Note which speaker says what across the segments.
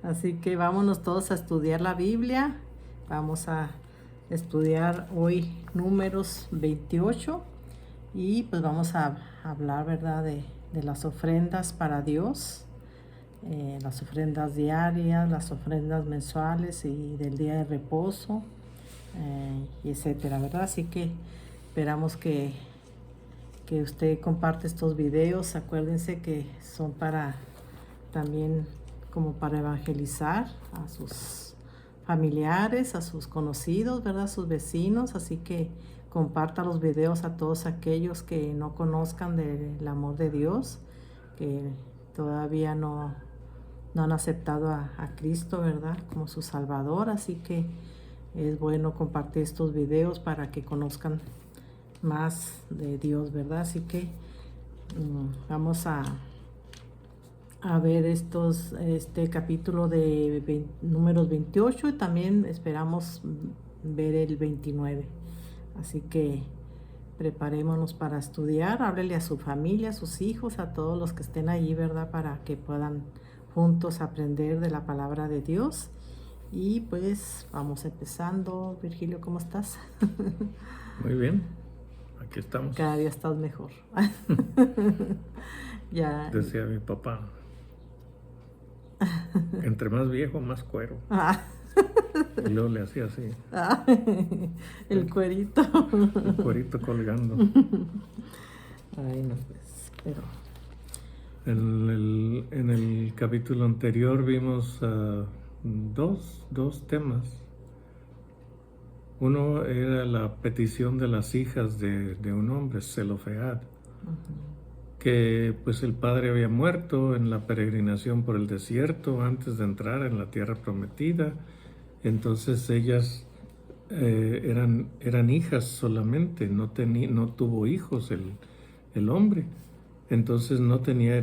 Speaker 1: Así que vámonos todos a estudiar la Biblia. Vamos a estudiar hoy Números 28 y pues vamos a hablar, ¿verdad?, de las ofrendas para Dios, las ofrendas diarias, las ofrendas mensuales y del día de reposo, y etcétera, ¿verdad? Así que esperamos que usted comparte estos videos. Acuérdense que son para también como para evangelizar a sus familiares, a sus conocidos, ¿verdad? A sus vecinos. Así que comparta los videos a todos aquellos que no conozcan del amor de Dios, que todavía no han aceptado a Cristo, ¿verdad?, como su Salvador. Así que es bueno compartir estos videos para que conozcan más de Dios, ¿verdad? Así que vamos a ver este capítulo de Números 28 y también esperamos ver el 29. Así que preparémonos para estudiar. Háblele a su familia, a sus hijos, a todos los que estén ahí, ¿verdad? Para que puedan juntos aprender de la palabra de Dios. Y pues vamos empezando. Virgilio, ¿cómo estás?
Speaker 2: Muy bien, aquí estamos.
Speaker 1: Cada día estás mejor. Ya.
Speaker 2: Decía mi papá, entre más viejo, más cuero.
Speaker 1: Ah.
Speaker 2: Y luego le hacía así,
Speaker 1: Ah, el cuerito.
Speaker 2: el cuerito colgando.
Speaker 1: Ay, no, pues, pero
Speaker 2: En el capítulo anterior vimos dos temas. Uno era la petición de las hijas de un hombre, Zelofehad, que pues el padre había muerto en la peregrinación por el desierto antes de entrar en la tierra prometida. Entonces ellas eran hijas solamente, no tuvo hijos el hombre. Entonces no tenía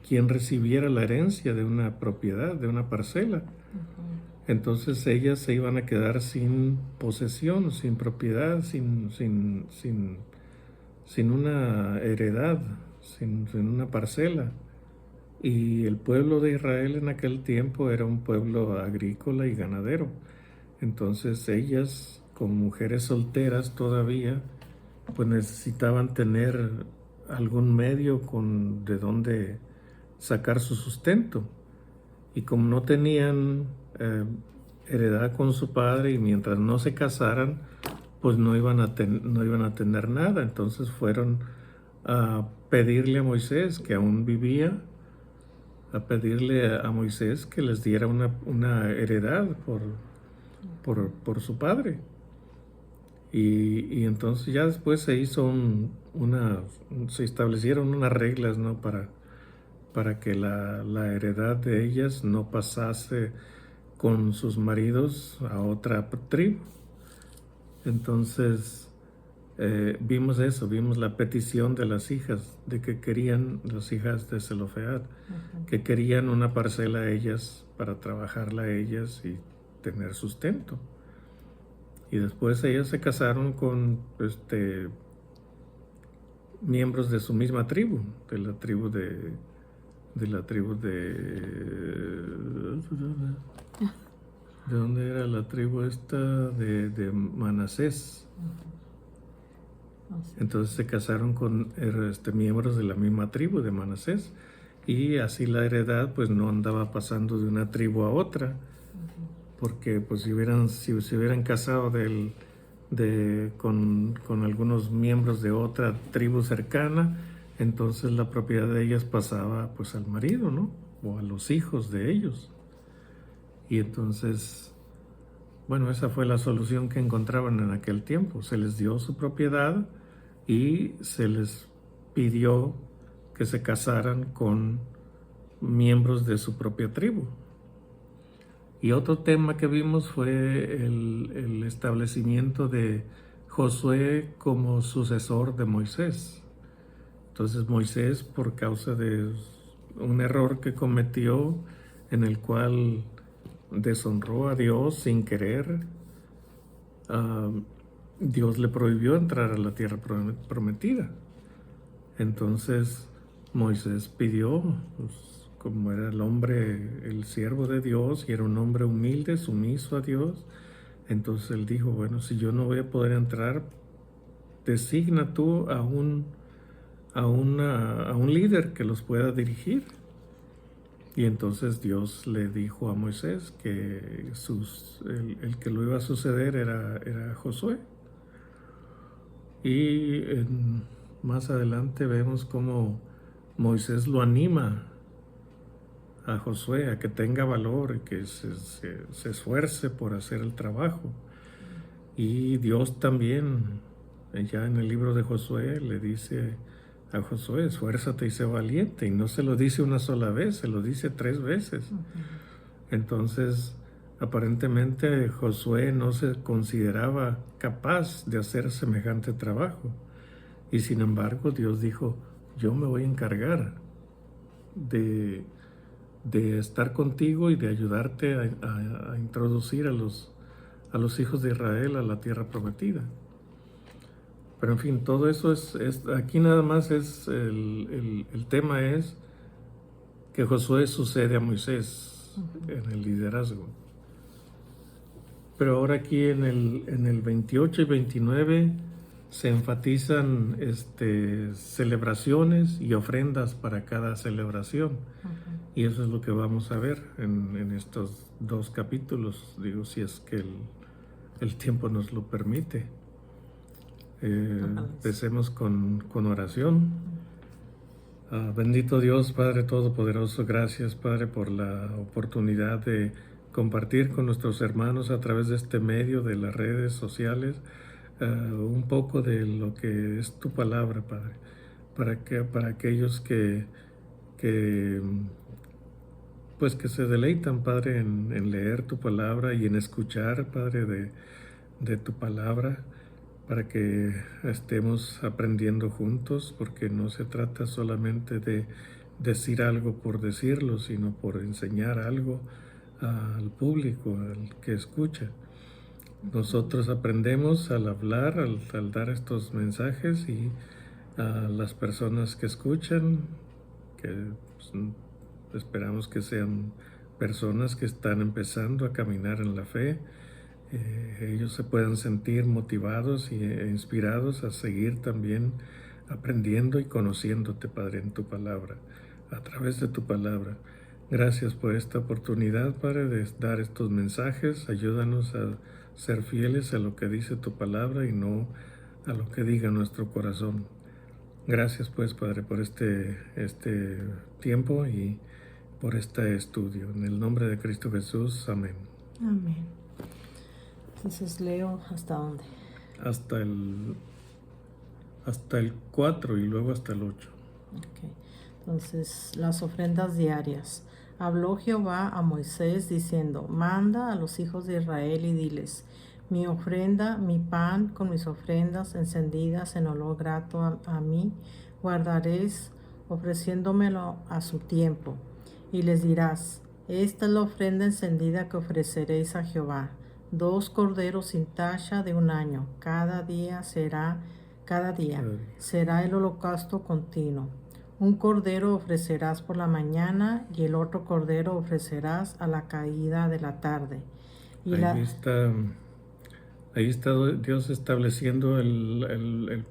Speaker 2: quien recibiera la herencia de una propiedad, de una parcela. Entonces ellas se iban a quedar sin posesión, sin propiedad, sin una heredad, sin una parcela. Y el pueblo de Israel en aquel tiempo era un pueblo agrícola y ganadero. Entonces ellas, como mujeres solteras todavía, pues necesitaban tener algún medio de donde sacar su sustento. Y como no tenían heredad con su padre y mientras no se casaran, pues no iban a tener nada. Entonces fueron a pedirle a Moisés, que aún vivía, a pedirle a Moisés que les diera una heredad por su padre. Y entonces ya después se hizo se establecieron unas reglas, ¿no? Para que la heredad de ellas no pasase con sus maridos a otra tribu. Entonces vimos eso, vimos la petición de las hijas, las hijas de Zelofehad, que querían una parcela a ellas para trabajarla a ellas y tener sustento. Y después ellas se casaron con miembros de su misma tribu, de la tribu de ¿de dónde era la tribu esta? De Manasés. Entonces se casaron con miembros de la misma tribu de Manasés, y así la heredad pues no andaba pasando de una tribu a otra, porque pues si se hubieran casado con algunos miembros de otra tribu cercana, entonces la propiedad de ellas pasaba pues al marido, ¿no? O a los hijos de ellos. Y entonces, bueno, esa fue la solución que encontraban en aquel tiempo. Se les dio su propiedad y se les pidió que se casaran con miembros de su propia tribu. Y otro tema que vimos fue el establecimiento de Josué como sucesor de Moisés. Entonces Moisés, por causa de un error que cometió en el cual deshonró a Dios sin querer, Dios le prohibió entrar a la tierra prometida. Entonces Moisés pidió, pues, como era el hombre, el siervo de Dios, y era un hombre humilde, sumiso a Dios, entonces él dijo, bueno, si yo no voy a poder entrar, designa tú a un líder que los pueda dirigir. Y entonces Dios le dijo a Moisés que el que lo iba a suceder era Josué. Y más adelante vemos cómo Moisés lo anima a Josué a que tenga valor y que se esfuerce por hacer el trabajo. Y Dios también, ya en el libro de Josué, le dice a Josué, esfuérzate y sé valiente. Y no se lo dice una sola vez, se lo dice 3 veces. Entonces, aparentemente Josué no se consideraba capaz de hacer semejante trabajo. Y sin embargo, Dios dijo, yo me voy a encargar de estar contigo y de ayudarte a introducir a los hijos de Israel a la tierra prometida. Pero en fin, todo eso es aquí nada más es el tema es que Josué sucede a Moisés en el liderazgo. Pero ahora aquí en el 28 y 29 se enfatizan celebraciones y ofrendas para cada celebración. Y eso es lo que vamos a ver en estos 2 capítulos, digo, si es que el tiempo nos lo permite. Empecemos con oración. Bendito Dios, Padre Todopoderoso, gracias, Padre, por la oportunidad de compartir con nuestros hermanos a través de este medio de las redes sociales un poco de lo que es tu palabra, Padre, para aquellos que se deleitan, Padre, en leer tu palabra y en escuchar, Padre, de tu palabra, para que estemos aprendiendo juntos, porque no se trata solamente de decir algo por decirlo, sino por enseñar algo al público, al que escucha. Nosotros aprendemos al hablar, al dar estos mensajes, y a las personas que escuchan, que esperamos que sean personas que están empezando a caminar en la fe, ellos se puedan sentir motivados e inspirados a seguir también aprendiendo y conociéndote, Padre, en tu palabra, a través de tu palabra. Gracias por esta oportunidad, Padre, de dar estos mensajes. Ayúdanos a ser fieles a lo que dice tu palabra y no a lo que diga nuestro corazón. Gracias, pues, Padre, por este tiempo y por este estudio. En el nombre de Cristo Jesús, amén.
Speaker 1: Amén. Entonces leo hasta dónde.
Speaker 2: Hasta el 4 y luego hasta el 8.
Speaker 1: Okay. Entonces, las ofrendas diarias. Habló Jehová a Moisés diciendo, manda a los hijos de Israel y diles, mi ofrenda, mi pan con mis ofrendas encendidas en olor grato a mí, guardaréis ofreciéndomelo a su tiempo. Y les dirás, esta es la ofrenda encendida que ofreceréis a Jehová, 2 corderos sin tacha de 1 año, cada día será el holocausto continuo. 1 cordero ofrecerás por la mañana y el otro cordero ofrecerás a la caída de la tarde. Y
Speaker 2: ahí está Dios estableciendo la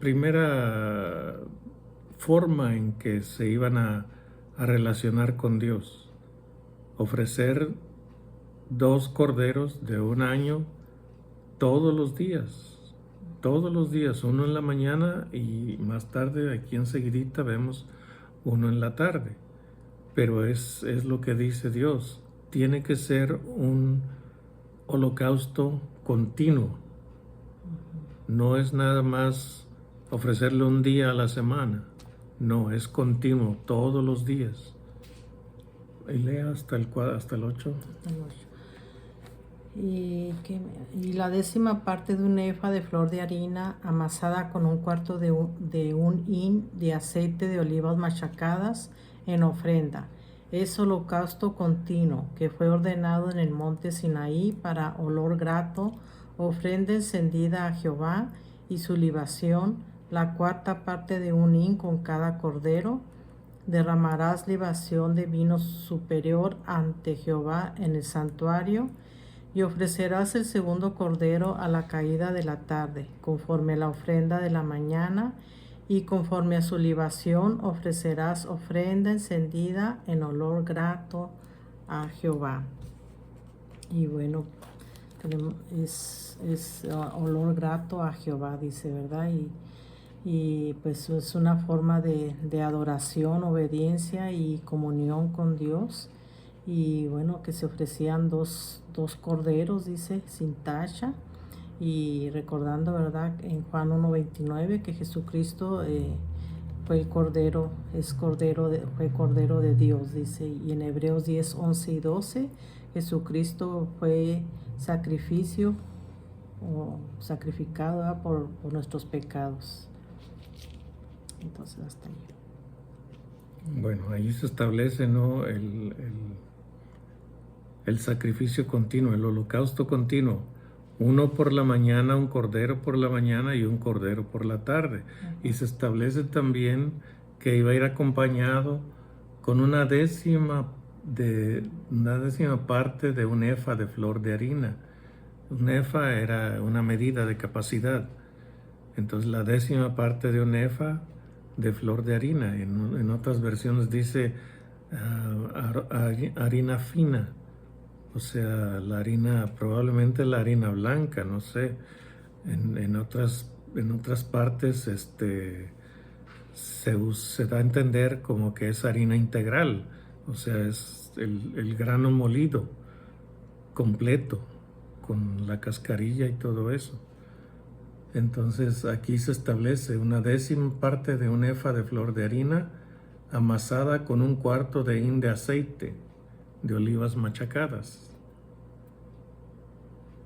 Speaker 2: primera forma en que se iban a relacionar con Dios. Ofrecer 2 corderos de 1 año todos los días, uno en la mañana y más tarde, aquí enseguidita vemos uno en la tarde. Pero es lo que dice Dios, tiene que ser un holocausto continuo. No es nada más ofrecerle un día a la semana, no, es continuo, todos los días. Y lea hasta el 8.
Speaker 1: Hasta el 8. Y la 10ª parte de un efa de flor de harina amasada con 1/4 de un hin de aceite de olivas machacadas en ofrenda. Es holocausto continuo que fue ordenado en el monte Sinaí para olor grato, ofrenda encendida a Jehová y su libación la cuarta parte de un hin con cada cordero. Derramarás libación de vino superior ante Jehová en el santuario, y ofrecerás el segundo cordero a la caída de la tarde, conforme a la ofrenda de la mañana, y conforme a su libación ofrecerás ofrenda encendida en olor grato a Jehová. Y bueno, es olor grato a Jehová, dice, ¿verdad? Y pues es una forma de adoración, obediencia y comunión con Dios. Y bueno, que se ofrecían dos corderos, dice, sin tacha. Y recordando, ¿verdad?, en Juan 1:29, que Jesucristo fue el cordero, fue cordero de Dios, dice. Y en Hebreos 10:11 y 12, Jesucristo fue sacrificio o sacrificado, ¿verdad?, por nuestros pecados. Entonces hasta ahí.
Speaker 2: Bueno, ahí se establece, ¿no?, el sacrificio continuo, el holocausto continuo. Uno por la mañana, un cordero por la mañana y un cordero por la tarde. Y se establece también que iba a ir acompañado con una décima parte de un efa de flor de harina. Un efa era una medida de capacidad. Entonces la décima parte de un efa de flor de harina. En otras versiones dice harina fina. O sea, la harina, probablemente la harina blanca, no sé. En otras partes se da a entender como que es harina integral. O sea, es el grano molido, completo, con la cascarilla y todo eso. Entonces aquí se establece una décima parte de un efa de flor de harina amasada con un cuarto de hin de aceite de olivas machacadas.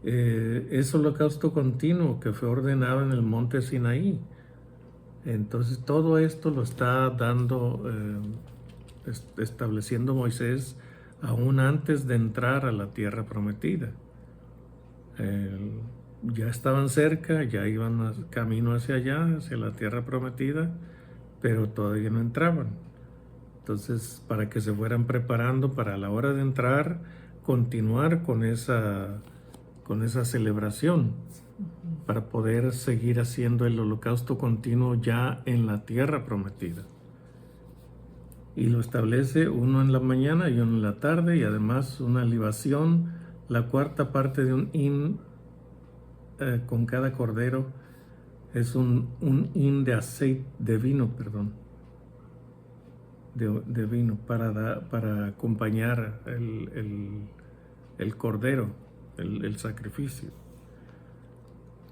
Speaker 2: Es holocausto continuo que fue ordenado en el monte Sinaí. Entonces todo esto lo está estableciendo Moisés aún antes de entrar a la tierra prometida. Ya estaban cerca, ya iban camino hacia allá, hacia la tierra prometida, pero todavía no entraban. Entonces, para que se fueran preparando para la hora de entrar, continuar con esa celebración, para poder seguir haciendo el holocausto continuo ya en la tierra prometida. Y lo establece uno en la mañana y uno en la tarde, y además una libación, la cuarta parte de un hin con cada cordero es un hin de aceite, de vino, de vino para acompañar el cordero, el sacrificio.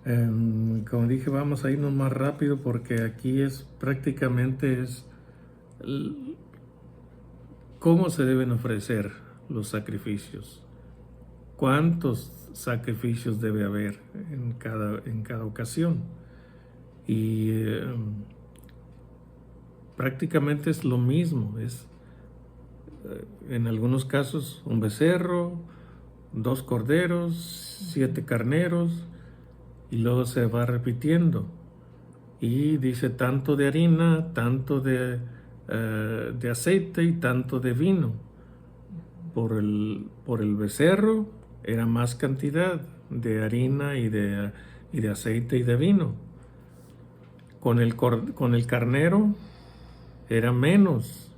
Speaker 2: Como dije, vamos a irnos más rápido porque aquí prácticamente es cómo se deben ofrecer los sacrificios, cuántos sacrificios debe haber en cada ocasión. Y prácticamente es lo mismo, en algunos casos un becerro, 2 corderos, 7 carneros, y luego se va repitiendo. Y dice tanto de harina, tanto de aceite y tanto de vino. Por el becerro era más cantidad de harina y de aceite y de vino. Con el carnero era menos,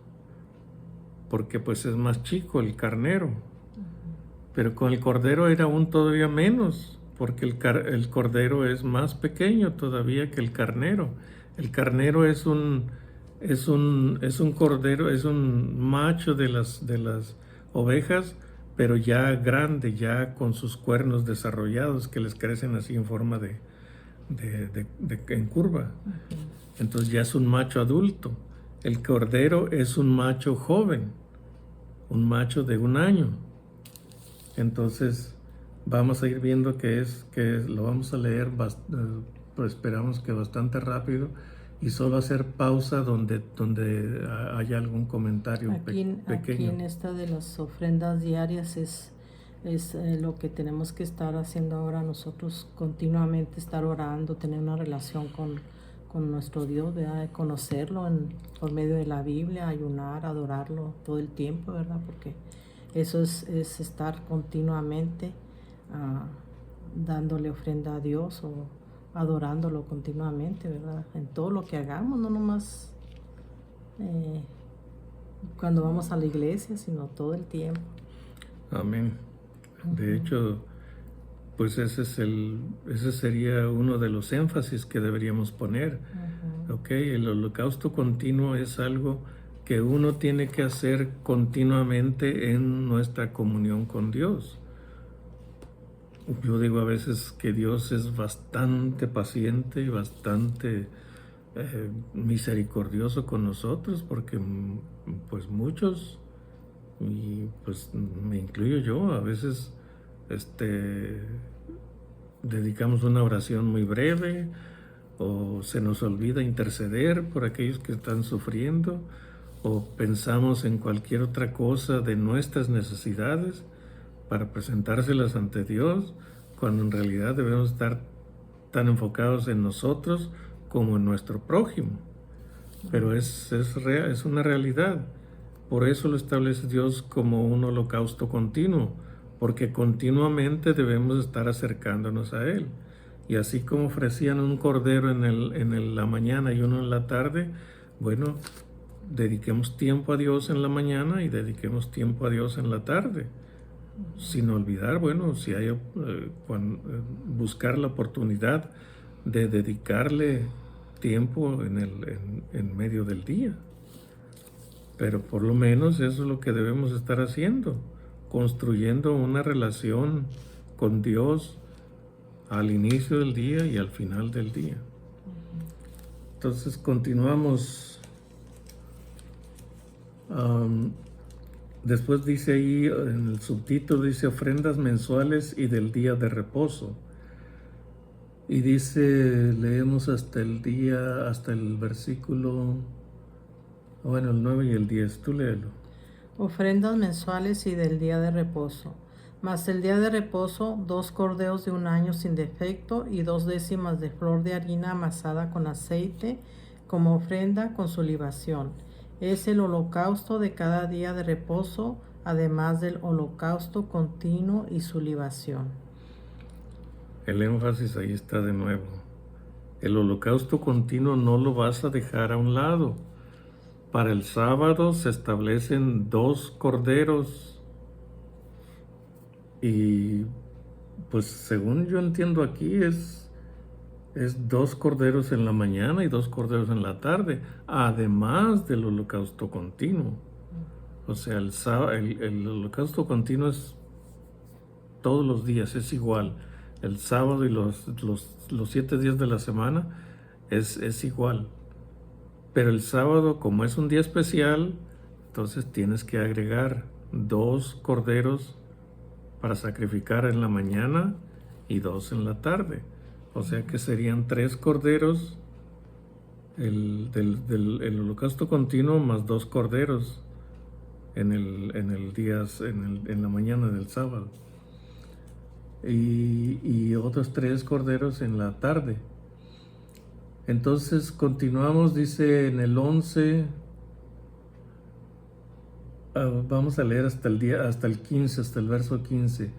Speaker 2: porque pues es más chico el carnero. Pero con el cordero era aún todavía menos, porque el cordero es más pequeño todavía que el carnero. El carnero es un cordero, es un macho de las ovejas, pero ya grande, ya con sus cuernos desarrollados que les crecen así en forma en curva. Entonces ya es un macho adulto. El cordero es un macho joven, un macho de 1 año. Entonces vamos a ir viendo que lo vamos a leer, pues esperamos que bastante rápido, y solo hacer pausa donde haya algún comentario pequeño.
Speaker 1: Aquí en esta de las ofrendas diarias es lo que tenemos que estar haciendo ahora nosotros, continuamente estar orando, tener una relación con nuestro Dios, ¿verdad? De conocerlo por medio de la Biblia, ayunar, adorarlo todo el tiempo, ¿verdad? Porque eso es estar continuamente dándole ofrenda a Dios o adorándolo continuamente, ¿verdad? En todo lo que hagamos, no nomás cuando vamos a la iglesia, sino todo el tiempo.
Speaker 2: Amén. De hecho, pues ese sería uno de los énfasis que deberíamos poner. ¿Ok? El holocausto continuo es algo que uno tiene que hacer continuamente en nuestra comunión con Dios. Yo digo a veces que Dios es bastante paciente y bastante misericordioso con nosotros, porque pues muchos, y pues me incluyo yo, a veces dedicamos una oración muy breve o se nos olvida interceder por aquellos que están sufriendo, o pensamos en cualquier otra cosa de nuestras necesidades para presentárselas ante Dios, cuando en realidad debemos estar tan enfocados en nosotros como en nuestro prójimo. Pero es una realidad. Por eso lo establece Dios como un holocausto continuo, porque continuamente debemos estar acercándonos a Él. Y así como ofrecían un cordero en la mañana y uno en la tarde, bueno, dediquemos tiempo a Dios en la mañana y dediquemos tiempo a Dios en la tarde. Sin olvidar, bueno, si hay buscar la oportunidad de dedicarle tiempo en medio del día. Pero por lo menos eso es lo que debemos estar haciendo, construyendo una relación con Dios al inicio del día y al final del día. Entonces continuamos. Después dice ahí, en el subtítulo dice ofrendas mensuales y del día de reposo. Y dice, leemos hasta el versículo, bueno, el 9 y el 10, tú léelo.
Speaker 1: Ofrendas mensuales y del día de reposo. Mas el día de reposo, 2 corderos de 1 año sin defecto y 2 décimas de flor de harina amasada con aceite, como ofrenda con su libación. Es el holocausto de cada día de reposo, además del holocausto continuo y su libación.
Speaker 2: El énfasis ahí está de nuevo. El holocausto continuo no lo vas a dejar a un lado. Para el sábado se establecen 2 corderos y pues según yo entiendo aquí es 2 corderos en la mañana y 2 corderos en la tarde, además del holocausto continuo. O sea, el holocausto continuo es todos los días, es igual. El sábado y los 7 días de la semana es igual. Pero el sábado, como es un día especial, entonces tienes que agregar 2 corderos para sacrificar en la mañana y 2 en la tarde. O sea que serían 3 corderos el holocausto continuo más 2 corderos en la mañana del sábado. Y otros 3 corderos en la tarde. Entonces continuamos, dice en el 11, vamos a leer hasta el 15, hasta el verso 15.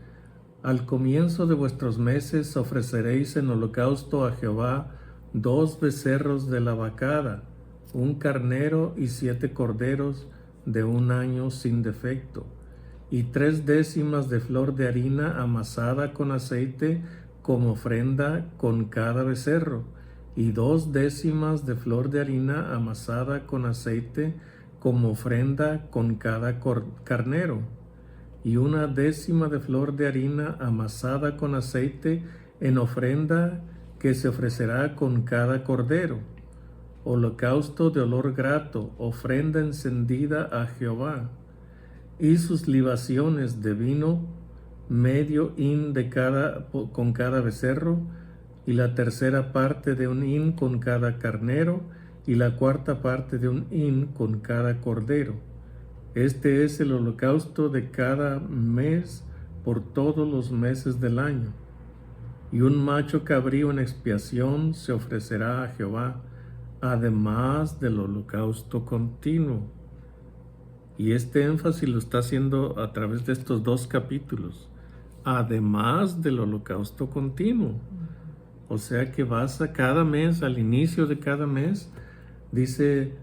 Speaker 2: Al comienzo de vuestros meses ofreceréis en holocausto a Jehová 2 becerros de la vacada, 1 carnero y 7 corderos de 1 año sin defecto, y 3 décimas de flor de harina amasada con aceite como ofrenda con cada becerro, y 2 décimas de flor de harina amasada con aceite como ofrenda con cada carnero, y 1 décima de flor de harina amasada con aceite en ofrenda que se ofrecerá con cada cordero, holocausto de olor grato, ofrenda encendida a Jehová, y sus libaciones de vino, medio hin con cada becerro, y la tercera parte de 1 hin con cada carnero, y la cuarta parte de 1 hin con cada cordero. Este es el holocausto de cada mes por todos los meses del año. Y 1 macho cabrío en expiación se ofrecerá a Jehová, además del holocausto continuo. Y este énfasis lo está haciendo a través de estos 2 capítulos. Además del holocausto continuo. O sea que vas a cada mes, al inicio de cada mes, dice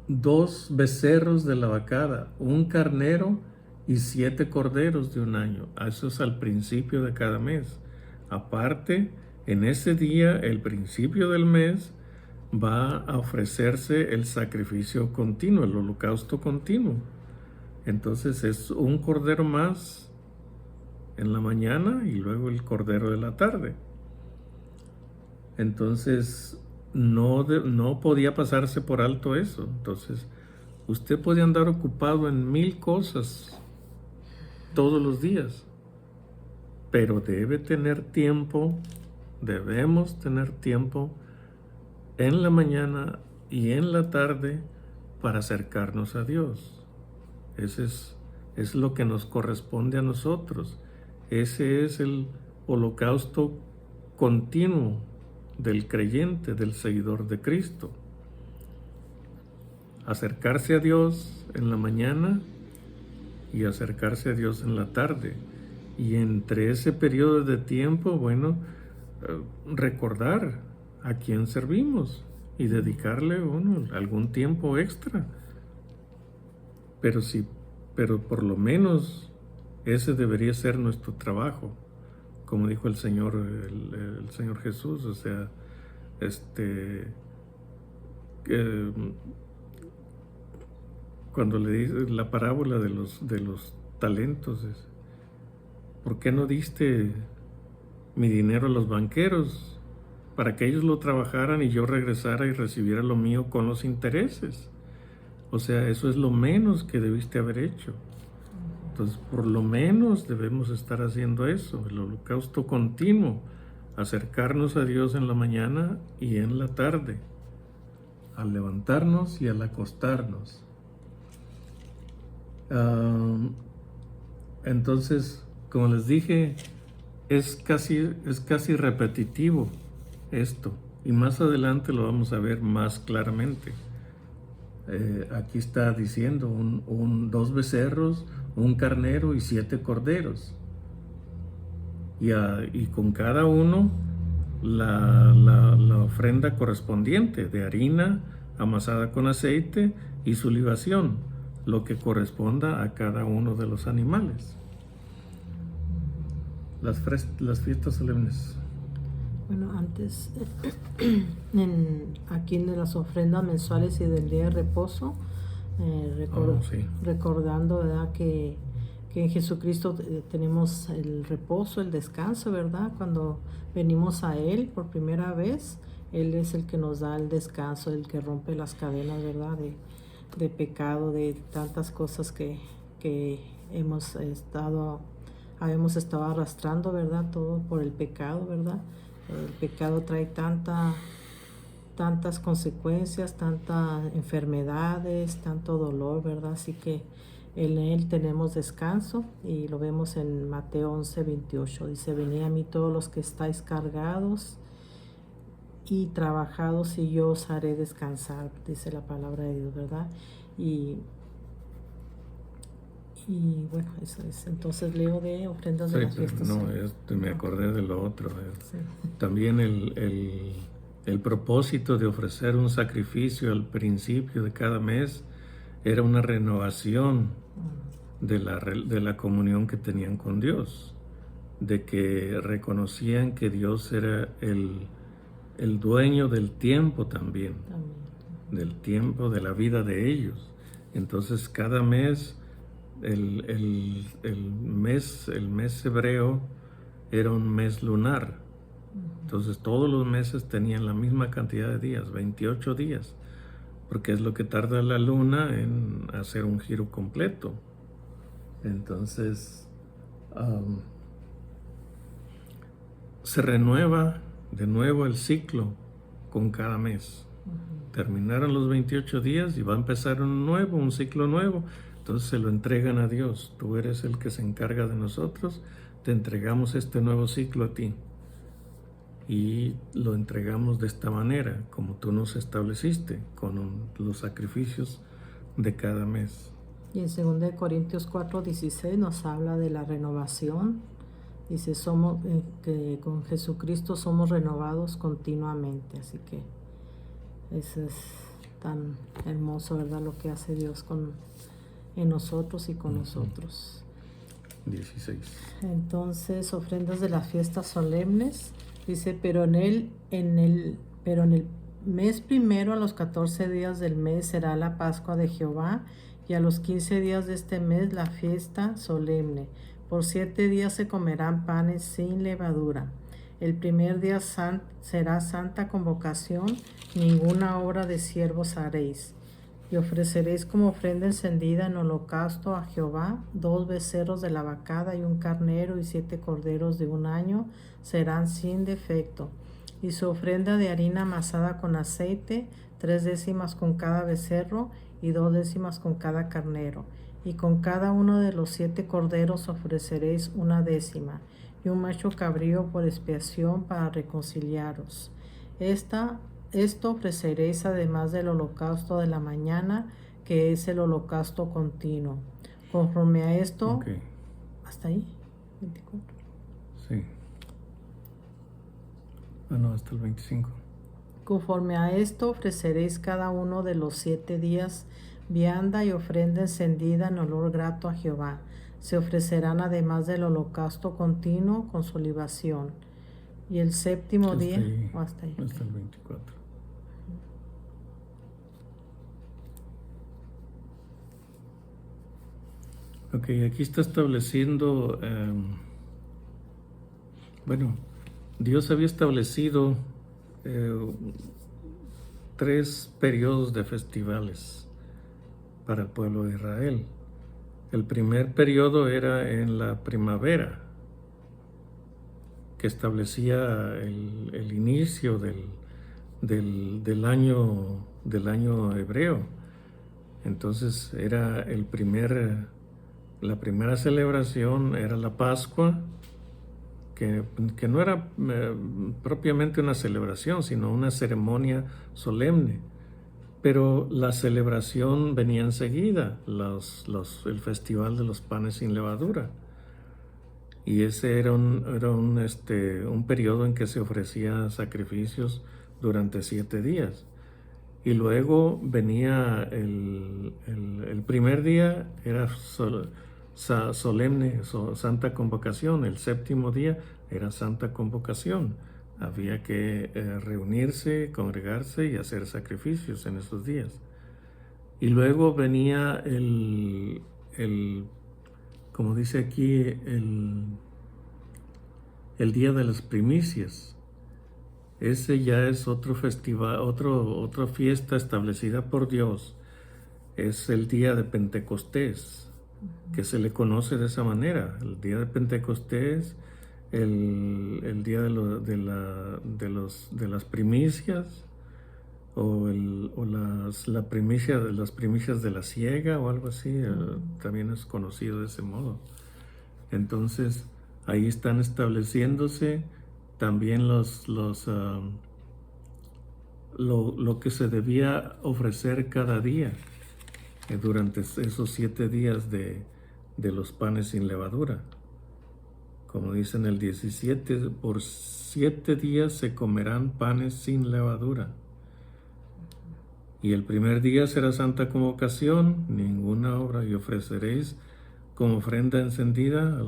Speaker 2: 2 becerros de la vacada, 1 carnero y 7 corderos de 1 año. Eso es al principio de cada mes. Aparte, en ese día, el principio del mes, va a ofrecerse el sacrificio continuo, el holocausto continuo. Entonces es 1 cordero más en la mañana y luego el cordero de la tarde. Entonces no podía pasarse por alto eso. Entonces usted puede andar ocupado en 1000 cosas todos los días, pero debe tener tiempo, debemos tener tiempo en la mañana y en la tarde para acercarnos a Dios. Ese es lo que nos corresponde a nosotros. Ese es el holocausto continuo del creyente, del seguidor de Cristo. Acercarse a Dios en la mañana y acercarse a Dios en la tarde. Y entre ese periodo de tiempo, recordar a quién servimos y dedicarle algún tiempo extra. Pero por lo menos ese debería ser nuestro trabajo, como dijo el Señor Jesús. O sea, cuando le dice la parábola de los talentos, ¿por qué no diste mi dinero a los banqueros para que ellos lo trabajaran y yo regresara y recibiera lo mío con los intereses? O sea, eso es lo menos que debiste haber hecho. Entonces, por lo menos debemos estar haciendo eso, el holocausto continuo, acercarnos a Dios en la mañana y en la tarde, al levantarnos y al acostarnos. Entonces, como les dije, es casi repetitivo esto, y más adelante lo vamos a ver más claramente. Aquí está diciendo 2 becerros, 1 carnero y 7 corderos, y con cada uno la ofrenda correspondiente de harina amasada con aceite y su libación, lo que corresponda a cada uno de los animales. Las fiestas solemnes.
Speaker 1: Bueno, antes, aquí en las ofrendas mensuales y del día de reposo,
Speaker 2: Sí.
Speaker 1: recordando, ¿verdad?, que en Jesucristo tenemos el reposo, el descanso, ¿verdad? Cuando venimos a Él por primera vez, Él es el que nos da el descanso, el que rompe las cadenas, ¿verdad?, de pecado, de tantas cosas que habíamos estado arrastrando, ¿verdad? Todo por el pecado, ¿verdad? El pecado trae tantas consecuencias, tantas enfermedades, tanto dolor, ¿verdad? Así que en Él tenemos descanso, y lo vemos en Mateo 11:28. Dice: venid a mí todos los que estáis cargados y trabajados, y yo os haré descansar, dice la palabra de Dios, ¿verdad? Y bueno, eso es. Entonces leo de ofrendas de las fiestas.
Speaker 2: No, me acordé de lo otro.
Speaker 1: Sí.
Speaker 2: También el propósito de ofrecer un sacrificio al principio de cada mes era una renovación de la comunión que tenían con Dios, de que reconocían que Dios era el dueño del tiempo también, del tiempo, de la vida de ellos. Entonces cada mes, el mes hebreo era un mes lunar. Entonces todos los meses tenían la misma cantidad de días, 28 días, porque es lo que tarda la luna en hacer un giro completo. Entonces se renueva de nuevo el ciclo con cada mes. Terminaron los 28 días y va a empezar un ciclo nuevo. Entonces se lo entregan a Dios. Tú eres el que se encarga de nosotros, te entregamos este nuevo ciclo a ti. y lo entregamos de esta manera, como tú nos estableciste, con los sacrificios de cada mes.
Speaker 1: Y en 2 Corintios 4:16 nos habla de la renovación. Dice que con Jesucristo somos renovados continuamente. Así que eso es tan hermoso, ¿verdad? Lo que hace Dios en nosotros y con nosotros.
Speaker 2: 16.
Speaker 1: Entonces, ofrendas de las fiestas solemnes. Dice, pero en el mes primero, a los 14 días del mes, será la Pascua de Jehová, y a los 15 días de este mes la fiesta solemne. Por 7 días se comerán panes sin levadura. El primer día será santa convocación, ninguna obra de siervos haréis. Y ofreceréis como ofrenda encendida en holocausto a Jehová 2 becerros de la vacada y un carnero y 7 corderos de un año, serán sin defecto. Y su ofrenda de harina amasada con aceite, 3 décimas con cada becerro y 2 décimas con cada carnero. Y con cada uno de los 7 corderos ofreceréis 1 décima, y un macho cabrío por expiación para reconciliaros. Esto ofreceréis además del holocausto de la mañana, que es el holocausto continuo. Conforme a esto,
Speaker 2: Okay.
Speaker 1: hasta ahí, 24.
Speaker 2: Sí. No, hasta el 25.
Speaker 1: Conforme a esto ofreceréis cada uno de los 7 días vianda y ofrenda encendida en olor grato a Jehová. Se ofrecerán además del holocausto continuo con su libación. Y el séptimo
Speaker 2: Hasta
Speaker 1: día,
Speaker 2: ahí,
Speaker 1: hasta ahí.
Speaker 2: hasta el 24. Ok, aquí está estableciendo, bueno, Dios había establecido 3 periodos de festivales para el pueblo de Israel. El primer periodo era en la primavera, que establecía el inicio del año hebreo. Entonces era la primera celebración era la Pascua, que no era propiamente una celebración, sino una ceremonia solemne. Pero la celebración venía enseguida, el festival de los panes sin levadura. Y ese era un periodo en que se ofrecía sacrificios durante 7 días. Y luego venía el primer día, era solemne, santa convocación. El séptimo día era santa convocación. Había que reunirse, congregarse y hacer sacrificios en esos días. Y luego venía como dice aquí, el día de las primicias. Ese ya es otro festival, otra fiesta establecida por Dios. Es el día de Pentecostés, que se le conoce de esa manera. El día de Pentecostés, el día de las primicias, o las primicias de la siega o algo así, también es conocido de ese modo. Entonces ahí están estableciéndose también lo que se debía ofrecer cada día durante esos 7 días de los panes sin levadura. Como dice en el 17, por 7 días se comerán panes sin levadura. Y el primer día será santa convocación, ninguna obra, y ofreceréis como ofrenda encendida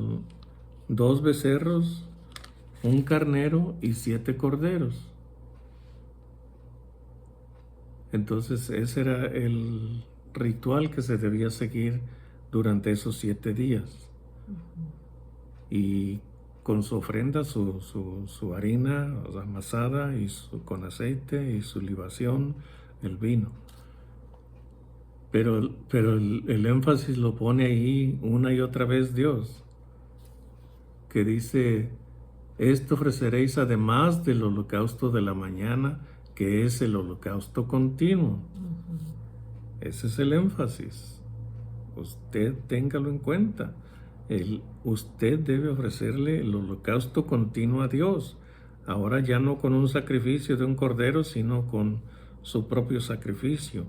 Speaker 2: 2 becerros, un carnero y 7 corderos. Entonces ese era el ritual que se debía seguir durante esos 7 días. Y con su ofrenda, su harina amasada y con aceite y su libación, el vino. Pero el énfasis lo pone ahí una y otra vez Dios, que dice: esto ofreceréis además del holocausto de la mañana, que es el holocausto continuo. Ese es el énfasis. Usted téngalo en cuenta. Usted debe ofrecerle el holocausto continuo a Dios. ahora ya no con un sacrificio de un cordero, sino con su propio sacrificio.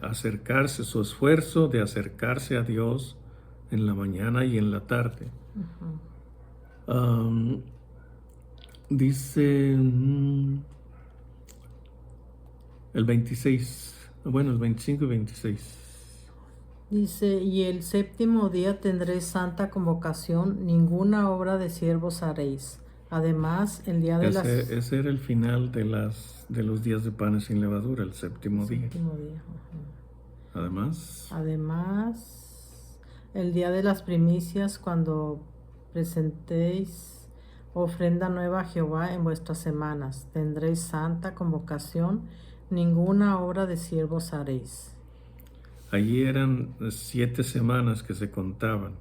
Speaker 2: Acercarse, su esfuerzo de acercarse a Dios en la mañana y en la tarde. Dice el 26, bueno, el 25 y 26.
Speaker 1: Dice, y el séptimo día tendréis santa convocación, ninguna obra de siervos haréis. Además, el día de
Speaker 2: Ese era el final de los días de panes sin levadura, el séptimo día.
Speaker 1: séptimo día. Ajá.
Speaker 2: Además,
Speaker 1: el día de las primicias, cuando presentéis ofrenda nueva a Jehová en vuestras semanas, tendréis santa convocación, ninguna obra de siervos haréis.
Speaker 2: allí eran 7 semanas que se contaban.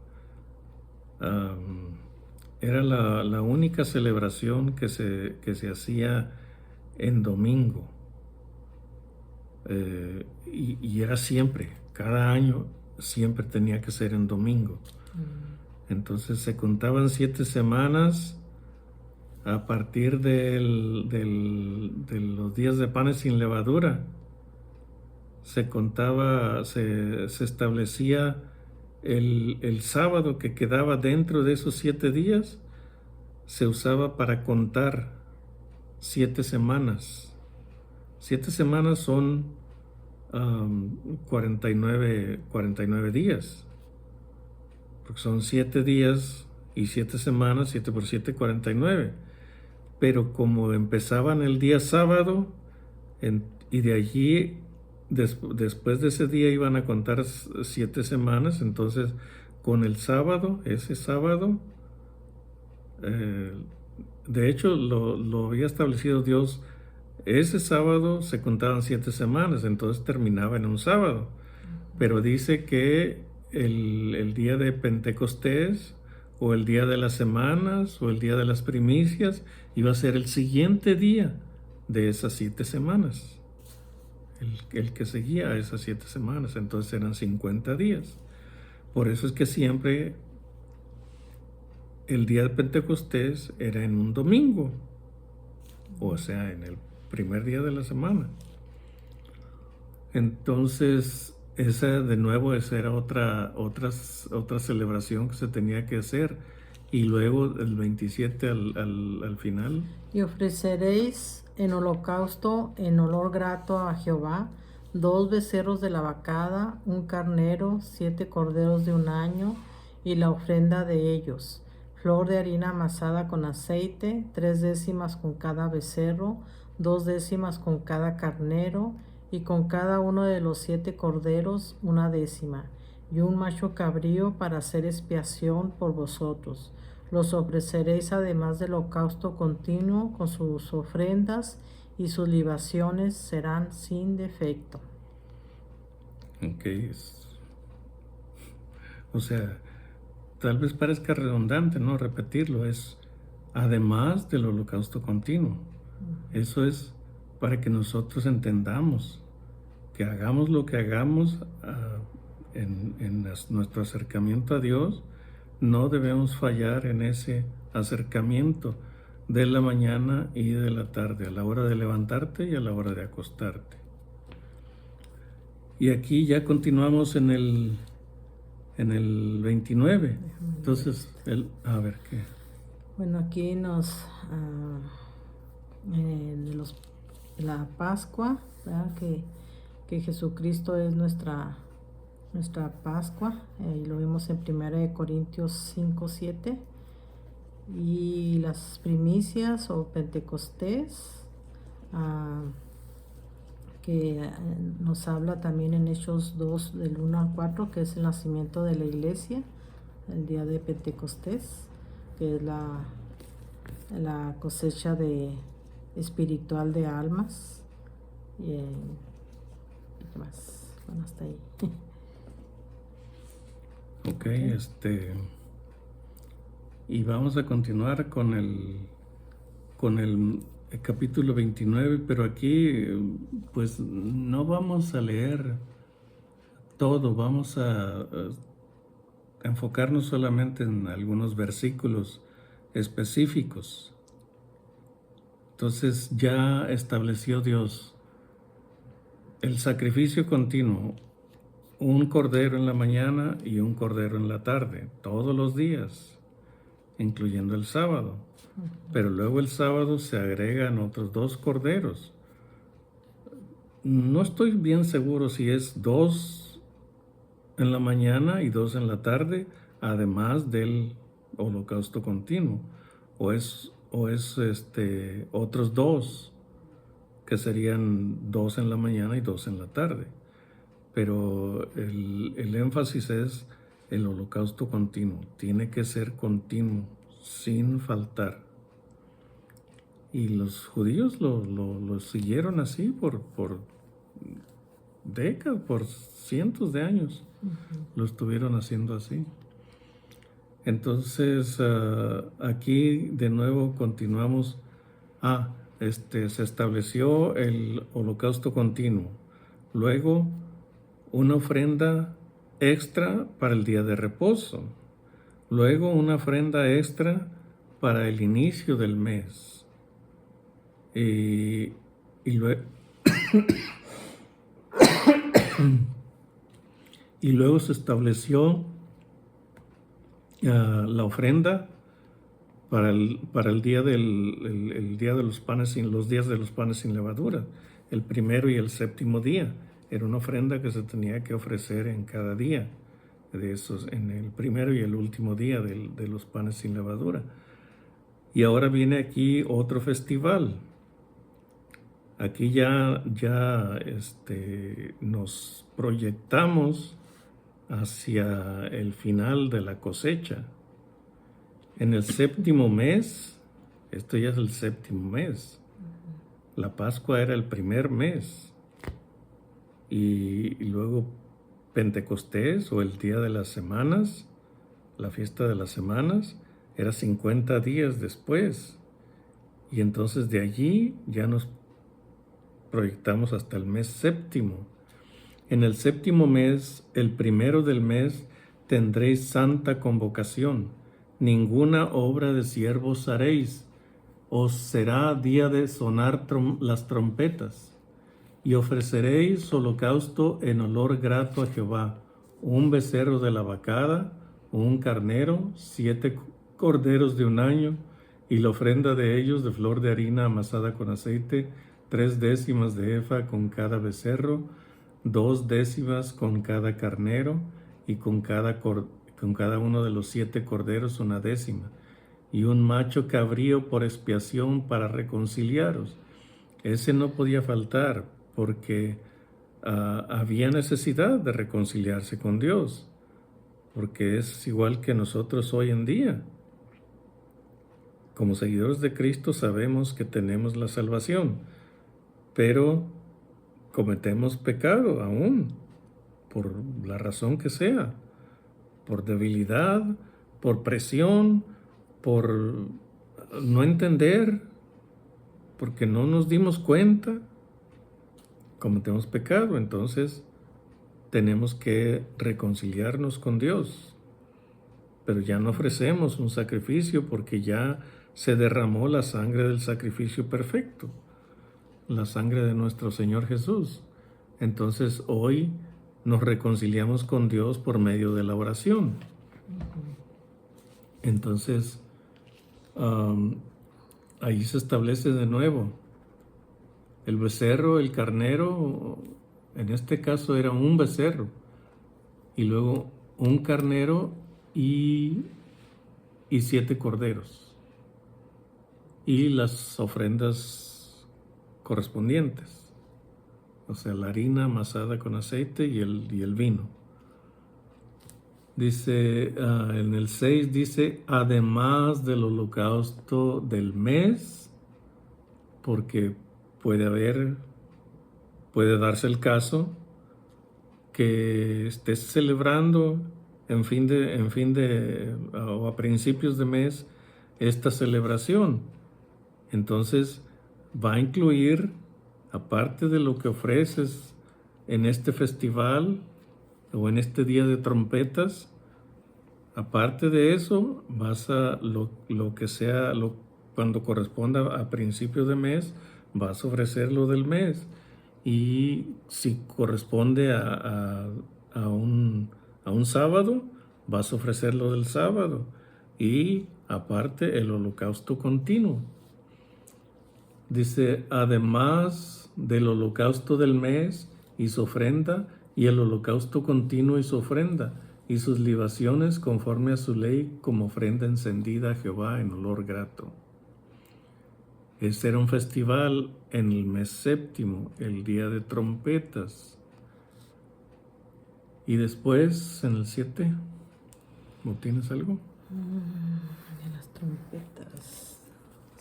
Speaker 2: Era la única celebración que se hacía en domingo. Y era siempre, cada año siempre tenía que ser en domingo. Entonces se contaban 7 semanas a partir de los días de panes sin levadura. Se establecía el sábado que quedaba dentro de esos 7 días, se usaba para contar 7 semanas. 7 semanas son 49 días, porque son 7 días y 7 semanas, 7 por 7, 49. Pero como empezaban el día sábado, y de allí, después de ese día iban a contar 7 semanas, entonces con el sábado, ese sábado, de hecho lo había establecido Dios. Ese sábado se contaban 7 semanas, entonces terminaba en un sábado. Pero dice que el día de Pentecostés, o el día de las semanas, o el día de las primicias, iba a ser el siguiente día de esas 7 semanas. El que seguía a esas 7 semanas, entonces eran 50 días. Por eso es que siempre el día de Pentecostés era en un domingo, o sea, en el primer día de la semana. Entonces, esa era otra celebración que se tenía que hacer. Y luego el 27 al final.
Speaker 1: Y ofreceréis en holocausto, en olor grato a Jehová, 2 becerros de la vacada, un carnero, 7 corderos de un año, y la ofrenda de ellos, flor de harina amasada con aceite, 3 décimas con cada becerro, 2 décimas con cada carnero, y con cada uno de los 7 corderos 1 décima, y un macho cabrío para hacer expiación por vosotros. Los ofreceréis además del holocausto continuo con sus ofrendas, y sus libaciones serán sin defecto.
Speaker 2: Ok. O sea, tal vez parezca redundante, ¿no? Repetirlo, es además del holocausto continuo. Eso es para que nosotros entendamos que hagamos lo que hagamos en nuestro acercamiento a Dios, no debemos fallar en ese acercamiento de la mañana y de la tarde, a la hora de levantarte y a la hora de acostarte. Y aquí ya continuamos en el 29. Entonces, a ver qué.
Speaker 1: Bueno, aquí nos la Pascua, ¿verdad? Que Jesucristo es nuestra Pascua, y lo vemos en 1 Corintios 5, 7. Y las primicias o Pentecostés, que nos habla también en Hechos 2 del 1 al 4, que es el nacimiento de la iglesia, el día de Pentecostés, que es la cosecha espiritual de almas. Y ¿qué más? Bueno, hasta ahí.
Speaker 2: Ok, y vamos a continuar con el capítulo 29, pero aquí pues no vamos a leer todo, vamos a enfocarnos solamente en algunos versículos específicos. Entonces ya estableció Dios el sacrificio continuo, un cordero en la mañana y un cordero en la tarde, todos los días, incluyendo el sábado. Pero luego el sábado se agregan otros 2 corderos. No estoy bien seguro si es 2 en la mañana y 2 en la tarde, además del holocausto continuo, o es otros 2 que serían 2 en la mañana y 2 en la tarde. Pero el énfasis es el holocausto continuo, tiene que ser continuo, sin faltar. Y los judíos lo siguieron así por décadas, por cientos de años. Lo estuvieron haciendo así. Entonces, aquí de nuevo continuamos. Se estableció el holocausto continuo. Luego, una ofrenda extra para el día de reposo. Luego, una ofrenda extra para el inicio del mes. Y luego se estableció la ofrenda para el día el día de los panes los días de los panes sin levadura, el primero y el séptimo día. Era una ofrenda que se tenía que ofrecer en cada día de esos, en el primero y el último día de los panes sin levadura. Y ahora viene aquí otro festival. Aquí ya nos proyectamos hacia el final de la cosecha. En el séptimo mes, esto ya es el séptimo mes. La Pascua era el primer mes. Y luego Pentecostés o el Día de las Semanas, la fiesta de las semanas, era 50 días después. Y entonces de allí ya nos proyectamos hasta el mes séptimo. En el séptimo mes, el primero del mes, tendréis santa convocación. Ninguna obra de siervos haréis. Os será día de sonar las trompetas. Y ofreceréis holocausto en olor grato a Jehová, un becerro de la vacada, un carnero, 7 corderos de un año, y la ofrenda de ellos de flor de harina amasada con aceite, 3 décimas de efa con cada becerro, 2 décimas con cada carnero, y con cada uno de los 7 corderos 1 décima, y un macho cabrío por expiación para reconciliaros. Ese no podía faltar, porque había necesidad de reconciliarse con Dios, porque es igual que nosotros hoy en día. Como seguidores de Cristo sabemos que tenemos la salvación, pero cometemos pecado aún, por la razón que sea, por debilidad, por presión, por no entender, porque no nos dimos cuenta, cometemos pecado. Entonces tenemos que reconciliarnos con Dios, pero ya no ofrecemos un sacrificio porque ya se derramó la sangre del sacrificio perfecto, la sangre de nuestro Señor Jesús. Entonces hoy nos reconciliamos con Dios por medio de la oración. Entonces ahí se establece de nuevo el becerro, el carnero. En este caso era un becerro y luego un carnero y 7 corderos y las ofrendas correspondientes, o sea, la harina amasada con aceite y el vino. Dice en el 6, dice, además del holocausto del mes, porque puede darse el caso que estés celebrando en fin de o a principios de mes esta celebración. Entonces va a incluir, aparte de lo que ofreces en este festival o en este día de trompetas, aparte de eso vas a lo cuando corresponda a principio de mes, vas a ofrecer lo del mes. Y si corresponde a un sábado, vas a ofrecer lo del sábado. Y aparte el holocausto continuo. Dice, además del holocausto del mes y su ofrenda, y el holocausto continuo y su ofrenda, y sus libaciones conforme a su ley como ofrenda encendida a Jehová en olor grato. Este era un festival en el mes séptimo, el día de trompetas. Y después, en el 7, ¿no tienes algo?
Speaker 1: De las trompetas.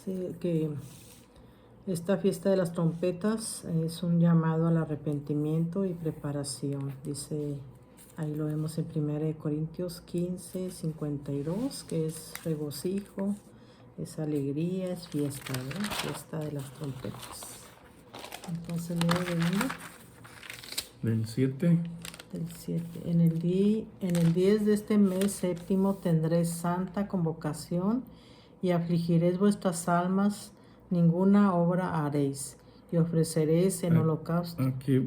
Speaker 1: Sí, que esta fiesta de las trompetas es un llamado al arrepentimiento y preparación. Dice, ahí lo vemos en 1 Corintios 15, 52, que es regocijo, es alegría, es fiesta, ¿verdad? Fiesta de las trompetas. Entonces luego
Speaker 2: Del 7.
Speaker 1: el 7. En el 10 de este mes séptimo tendréis santa convocación y afligiréis vuestras almas, ninguna obra haréis, y ofreceréis en holocausto.
Speaker 2: Aquí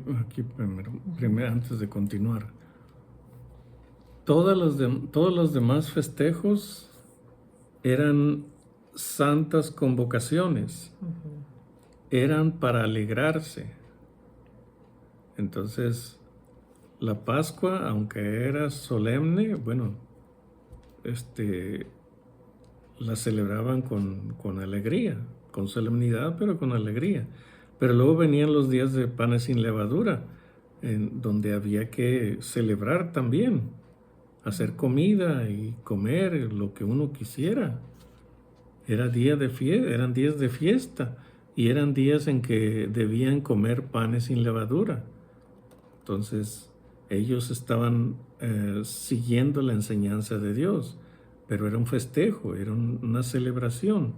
Speaker 2: primero, antes de continuar. Todos los demás festejos eran santas convocaciones, eran para alegrarse. Entonces, la Pascua, aunque era solemne, bueno, la celebraban con alegría, con solemnidad, pero con alegría. Pero luego venían los días de panes sin levadura, en donde había que celebrar también, hacer comida y comer lo que uno quisiera. Eran días de fiesta y eran días en que debían comer panes sin levadura. Entonces, ellos estaban siguiendo la enseñanza de Dios, pero era un festejo, era una celebración.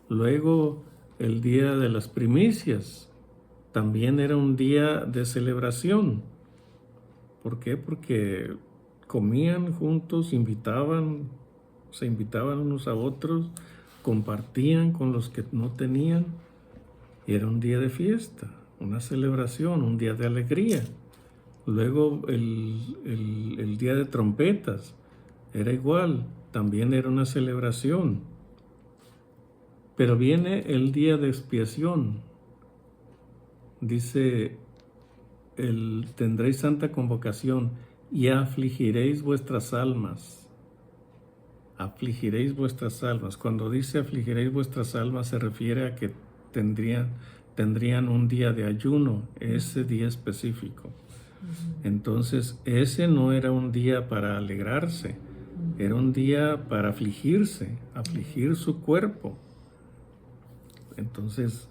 Speaker 2: Luego, el día de las primicias también era un día de celebración. ¿Por qué? Porque comían juntos, se invitaban unos a otros, compartían con los que no tenían. Y era un día de fiesta, una celebración, un día de alegría. Luego el día de trompetas era igual, también era una celebración. Pero viene el día de expiación. Dice, tendréis santa convocación y afligiréis vuestras almas. Afligiréis vuestras almas. Cuando dice afligiréis vuestras almas se refiere a que tendrían un día de ayuno, ese día específico. Entonces, ese no era un día para alegrarse, era un día para afligirse, afligir su cuerpo. Entonces,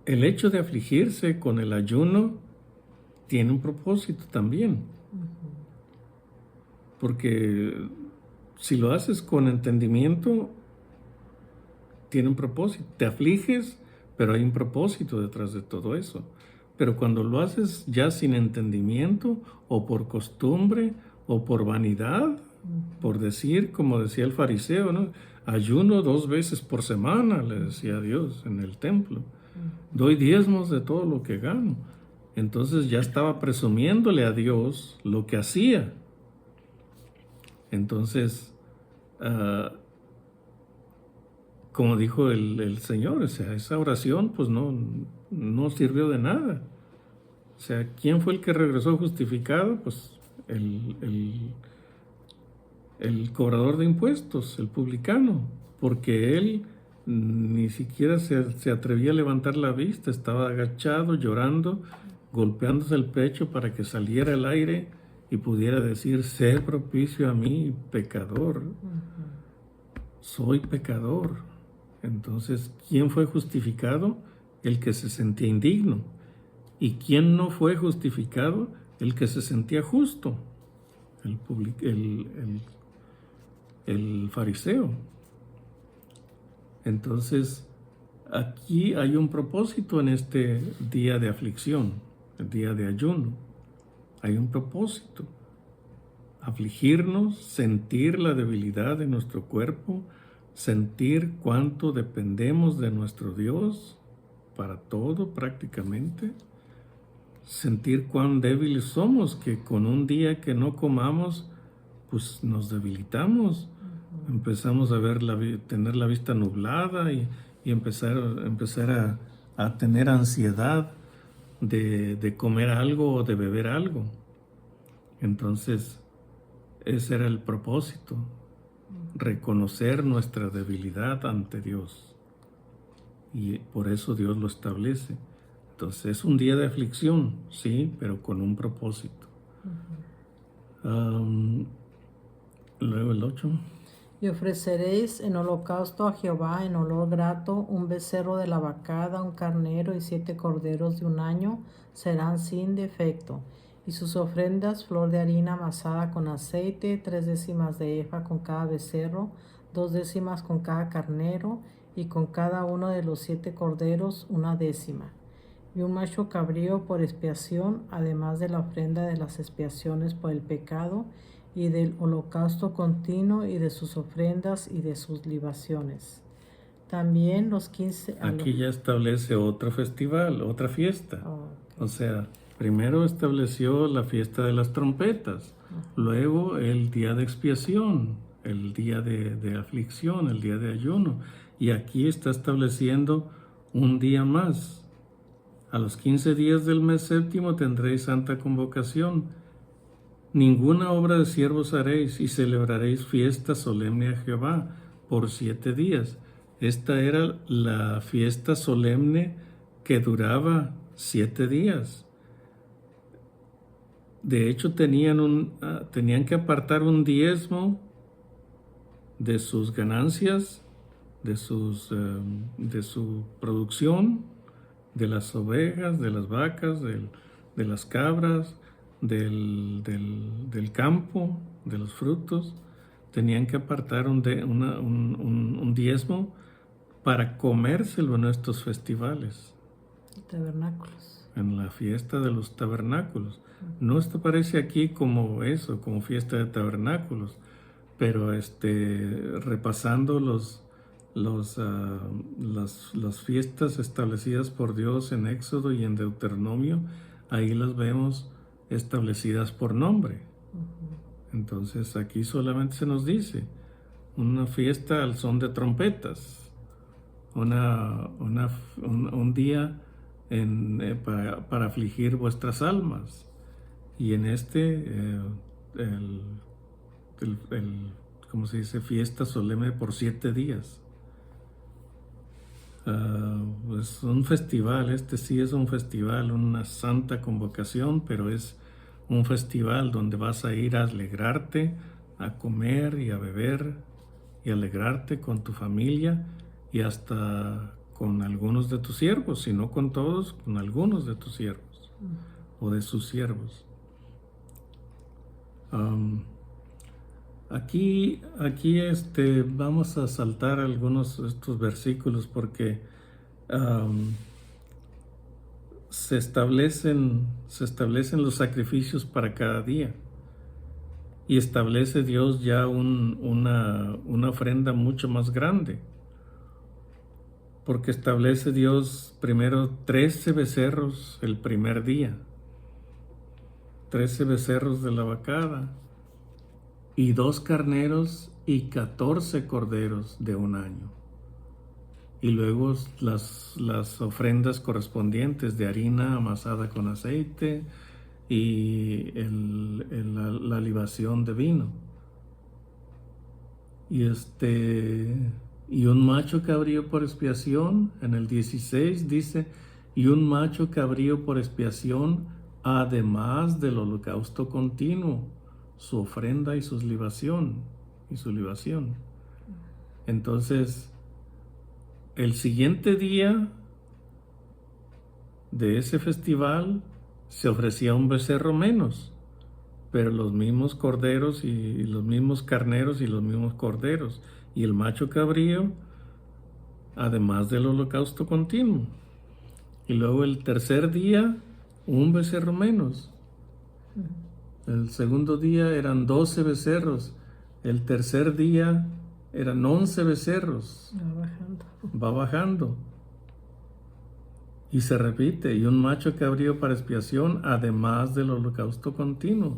Speaker 2: el hecho de afligirse con el ayuno tiene un propósito también. Porque si lo haces con entendimiento, tiene un propósito. Te afliges, pero hay un propósito detrás de todo eso. Pero cuando lo haces ya sin entendimiento, o por costumbre, o por vanidad, por decir, como decía el fariseo, ¿no? Ayuno 2 veces por semana, le decía a Dios en el templo. Doy diezmos de todo lo que gano. Entonces ya estaba presumiéndole a Dios lo que hacía. Entonces, como dijo el Señor, o sea, esa oración pues no sirvió de nada. O sea, ¿quién fue el que regresó justificado? Pues el cobrador de impuestos, el publicano, porque él ni siquiera se atrevía a levantar la vista, estaba agachado, llorando, golpeándose el pecho para que saliera el aire y pudiera decir, sé propicio a mí, pecador. Soy pecador. Entonces, ¿quién fue justificado? El que se sentía indigno. ¿Y quién no fue justificado? El que se sentía justo, el fariseo. Entonces, aquí hay un propósito en este día de aflicción, el día de ayuno. Hay un propósito. Afligirnos, sentir la debilidad de nuestro cuerpo, sentir cuánto dependemos de nuestro Dios para todo prácticamente, sentir cuán débiles somos, que con un día que no comamos, pues nos debilitamos, empezamos a tener la vista nublada y empezar a tener ansiedad de comer algo o de beber algo. Entonces, ese era el propósito, reconocer nuestra debilidad ante Dios. Y por eso Dios lo establece. Entonces, es un día de aflicción, sí, pero con un propósito. Luego el 8.
Speaker 1: Y ofreceréis en holocausto a Jehová en olor grato un becerro de la vacada, un carnero y 7 corderos de un año, serán sin defecto. Y sus ofrendas, flor de harina amasada con aceite, 3 décimas de efa con cada becerro, 2 décimas con cada carnero, y con cada uno de los 7 corderos 1 décima. Y un macho cabrío por expiación, además de la ofrenda de las expiaciones por el pecado, y del holocausto continuo, y de sus ofrendas, y de sus libaciones. También los 15...
Speaker 2: Aquí ya establece otro festival, otra fiesta.
Speaker 1: Okay.
Speaker 2: O sea, primero estableció la fiesta de las trompetas, luego el día de expiación, el día de aflicción, el día de ayuno. Y aquí está estableciendo un día más. A los 15 días del mes séptimo tendréis santa convocación. Ninguna obra de siervos haréis, y celebraréis fiesta solemne a Jehová por 7 días. Esta era la fiesta solemne que duraba 7 días. De hecho, tenían que apartar un diezmo de sus ganancias, de su producción, de las ovejas, de las vacas, de las cabras, del campo, de los frutos. Tenían que apartar un diezmo para comérselo en estos festivales.
Speaker 1: Tabernáculos.
Speaker 2: En la fiesta de los tabernáculos. No esto parece aquí como eso, como fiesta de tabernáculos, pero repasando las fiestas establecidas por Dios en Éxodo y en Deuteronomio, ahí las vemos establecidas por nombre. Entonces aquí solamente se nos dice una fiesta al son de trompetas, un día para afligir vuestras almas. Y en ¿cómo se dice? Fiesta solemne por 7 días. Es un festival, sí es un festival, una santa convocación, pero es un festival donde vas a ir a alegrarte, a comer y a beber y alegrarte con tu familia y hasta con algunos de tus siervos, si no con todos, con algunos de tus siervos o de sus siervos. Aquí vamos a saltar algunos de estos versículos porque se establecen los sacrificios para cada día y establece Dios ya una ofrenda mucho más grande, porque establece Dios primero 13 becerros el primer día, 13 becerros de la vacada, y 2 carneros y 14 corderos de un año. Y luego las ofrendas correspondientes de harina amasada con aceite y la libación de vino. Y un macho cabrío por expiación, en el 16 dice, y un macho cabrío por expiación, además del holocausto continuo, su ofrenda y su libación. Entonces, el siguiente día de ese festival se ofrecía un becerro menos, pero los mismos corderos y los mismos carneros y los mismos corderos, y el macho cabrío, además del holocausto continuo. Y luego el tercer día, un becerro menos. El segundo día eran 12 becerros. El tercer día eran 11 becerros.
Speaker 1: Va bajando.
Speaker 2: Va bajando. Y se repite, y un macho cabrío para expiación, además del holocausto continuo.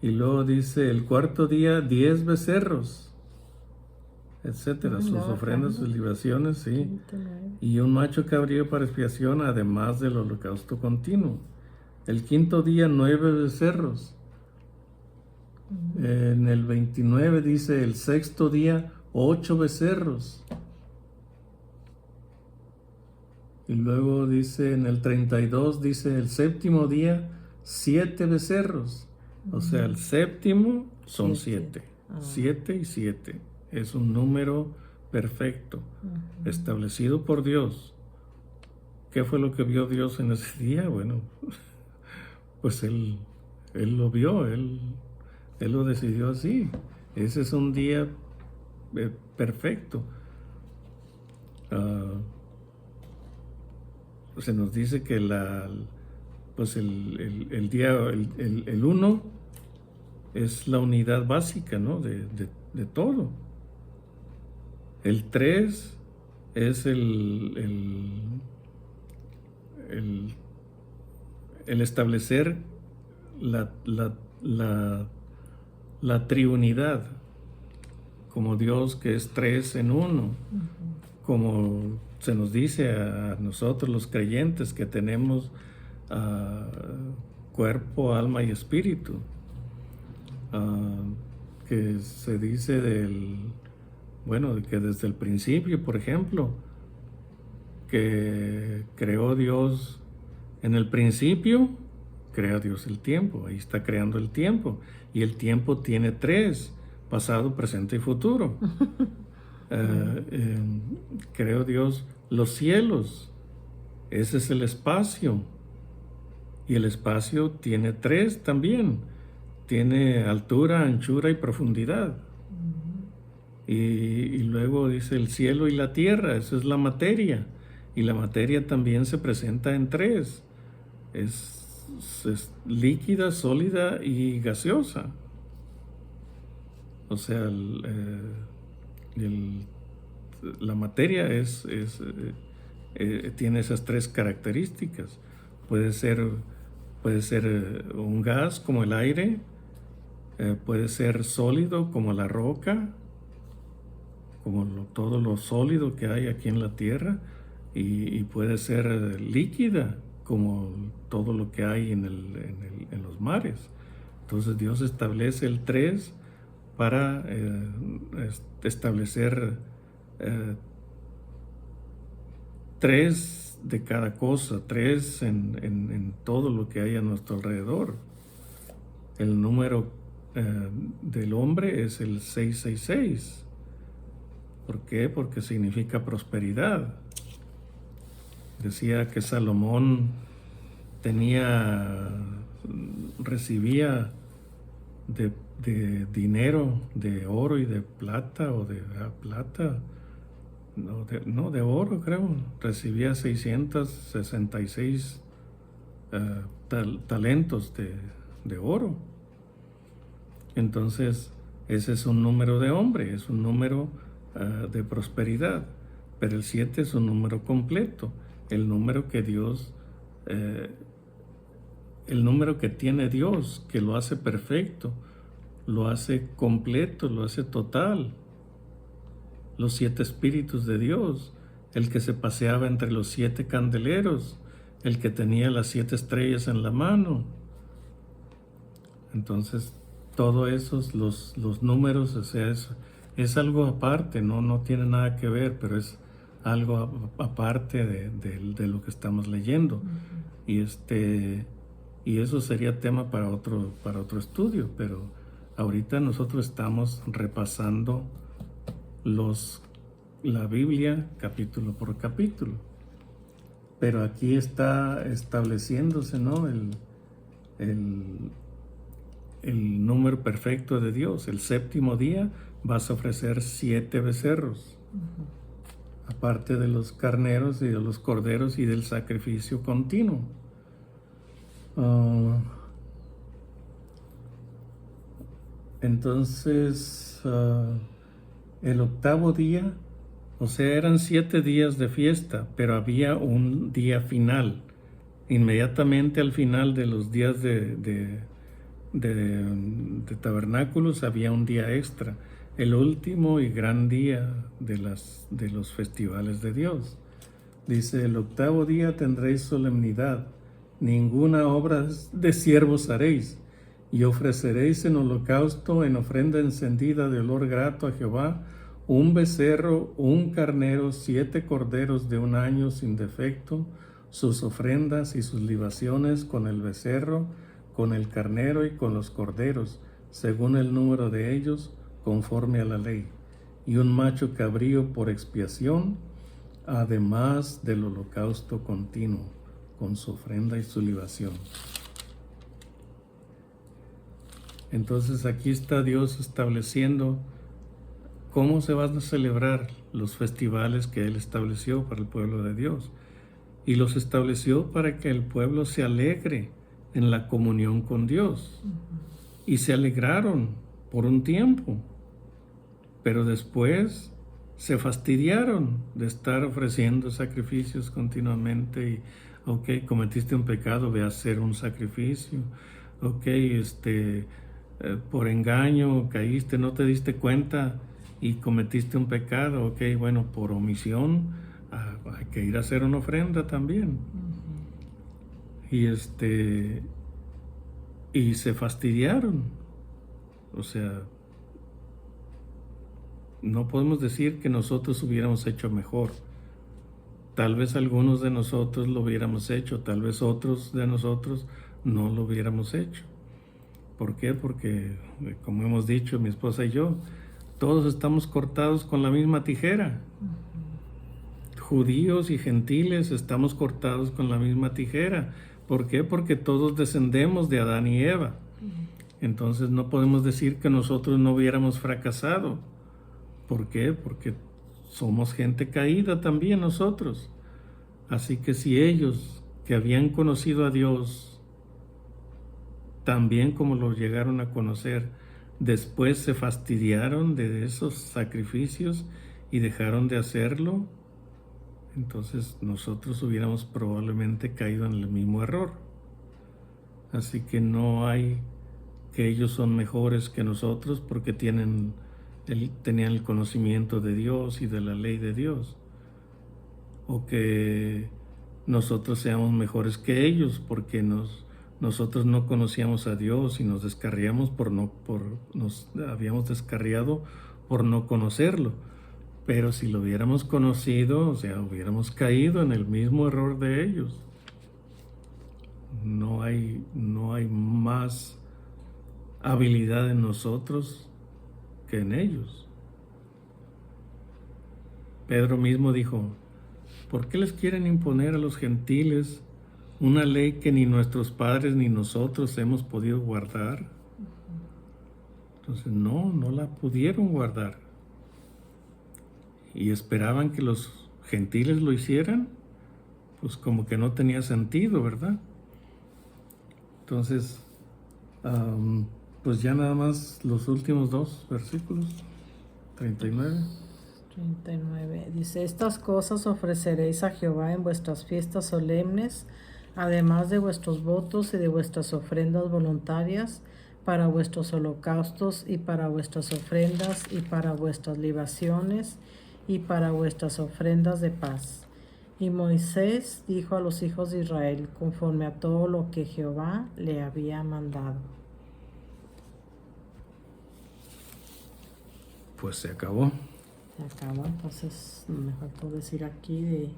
Speaker 2: Y luego dice, el cuarto día, 10 becerros, etcétera, sus ofrendas, sus libaciones, sí. Y un macho cabrío para expiación, además del holocausto continuo. El quinto día, 9 becerros. En el 29 dice, el sexto día, 8 becerros. Y luego dice, en el 32, dice, el séptimo día, 7 becerros. O sea, el séptimo son 7. 7 y 7. Es un número perfecto, establecido por Dios. ¿Qué fue lo que vio Dios en ese día? Bueno, pues Él lo vio, Él lo decidió así. Ese es un día perfecto. Se nos dice que pues el día, el 1 es la unidad básica, ¿no? de todo. El 3 es el establecer la triunidad, como Dios que es 3 en 1, como se nos dice a nosotros los creyentes que tenemos cuerpo, alma y espíritu, que se dice de que desde el principio, por ejemplo, que creó Dios, en el principio crea Dios el tiempo, ahí está creando el tiempo, y el tiempo tiene 3, pasado, presente y futuro. Creó Dios los cielos, ese es el espacio, y el espacio tiene 3 también, tiene altura, anchura y profundidad. Y luego dice el cielo y la tierra, eso es la materia, y la materia también se presenta en 3, es líquida, sólida y gaseosa. O sea, la materia tiene esas 3 características. Puede ser un gas como el aire, puede ser sólido como la roca, como todo lo sólido que hay aquí en la tierra, y puede ser líquida como todo lo que hay en los mares. Entonces Dios establece el 3 para establecer 3 de cada cosa, 3 en todo lo que hay a nuestro alrededor. El número del hombre es el 666. ¿Por qué? Porque significa prosperidad. Decía que Salomón recibía de dinero, de oro y de plata, o de plata, de oro creo, recibía 666 talentos de oro. Entonces, ese es un número de hombre, es un número de prosperidad, pero el 7 es un número completo, el número que Dios, el número que tiene Dios, que lo hace perfecto, lo hace completo, lo hace total. Los 7 espíritus de Dios, el que se paseaba entre los 7 candeleros, el que tenía las 7 estrellas en la mano. Entonces, todos esos, los números, o sea, es algo aparte, no tiene nada que ver, pero es algo aparte de lo que estamos leyendo. Y eso sería tema para otro estudio, pero ahorita nosotros estamos repasando la Biblia capítulo por capítulo. Pero aquí está estableciéndose, ¿no?, el número perfecto de Dios. El séptimo día vas a ofrecer 7 becerros, aparte de los carneros y de los corderos y del sacrificio continuo. Entonces, El octavo día, o sea, eran 7 días de fiesta, pero había un día final. Inmediatamente al final de los días de tabernáculos había un día extra, el último y gran día de los festivales de Dios. Dice, el octavo día tendréis solemnidad, ninguna obra de siervos haréis, y ofreceréis en holocausto, en ofrenda encendida de olor grato a Jehová, un becerro, un carnero, 7 corderos de 1 año sin defecto, sus ofrendas y sus libaciones con el becerro, con el carnero y con los corderos, según el número de ellos, conforme a la ley, y un macho cabrío por expiación, además del holocausto continuo, con su ofrenda y su libación. Entonces aquí está Dios estableciendo cómo se van a celebrar los festivales que Él estableció para el pueblo de Dios. Y los estableció para que el pueblo se alegre en la comunión con Dios. Y se alegraron por un tiempo, pero después se fastidiaron de estar ofreciendo sacrificios continuamente y, ok, cometiste un pecado, ve a hacer un sacrificio, ok, por engaño caíste, no te diste cuenta y cometiste un pecado, ok, bueno, por omisión hay que ir a hacer una ofrenda también. Y y se fastidiaron, o sea, no podemos decir que nosotros hubiéramos hecho mejor. Tal vez algunos de nosotros lo hubiéramos hecho, tal vez otros de nosotros no lo hubiéramos hecho. ¿Por qué? Porque, como hemos dicho mi esposa y yo, todos estamos cortados con la misma tijera. Judíos y gentiles estamos cortados con la misma tijera. ¿Por qué? Porque todos descendemos de Adán y Eva. Entonces no podemos decir que nosotros no hubiéramos fracasado. ¿Por qué? Porque somos gente caída también nosotros. Así que si ellos que habían conocido a Dios, también como lo llegaron a conocer, después se fastidiaron de esos sacrificios y dejaron de hacerlo, entonces nosotros hubiéramos probablemente caído en el mismo error. Así que no hay que ellos son mejores que nosotros porque tenían el conocimiento de Dios y de la ley de Dios, o que nosotros seamos mejores que ellos porque nosotros no conocíamos a Dios y nos descarriamos nos habíamos descarriado por no conocerlo. Pero si lo hubiéramos conocido, o sea, hubiéramos caído en el mismo error de ellos. No hay más habilidad en nosotros que en ellos. Pedro mismo dijo, ¿por qué les quieren imponer a los gentiles una ley que ni nuestros padres ni nosotros hemos podido guardar? Entonces no la pudieron guardar. Y esperaban que los gentiles lo hicieran, pues como que no tenía sentido, ¿verdad? Entonces, pues ya nada más los últimos 2 versículos, 39.
Speaker 1: 39. Dice, estas cosas ofreceréis a Jehová en vuestras fiestas solemnes, además de vuestros votos y de vuestras ofrendas voluntarias, para vuestros holocaustos y para vuestras ofrendas y para vuestras libaciones y para vuestras ofrendas de paz. Y Moisés dijo a los hijos de Israel, conforme a todo lo que Jehová le había mandado.
Speaker 2: Pues se acabó.
Speaker 1: Se acabó, entonces me faltó decir aquí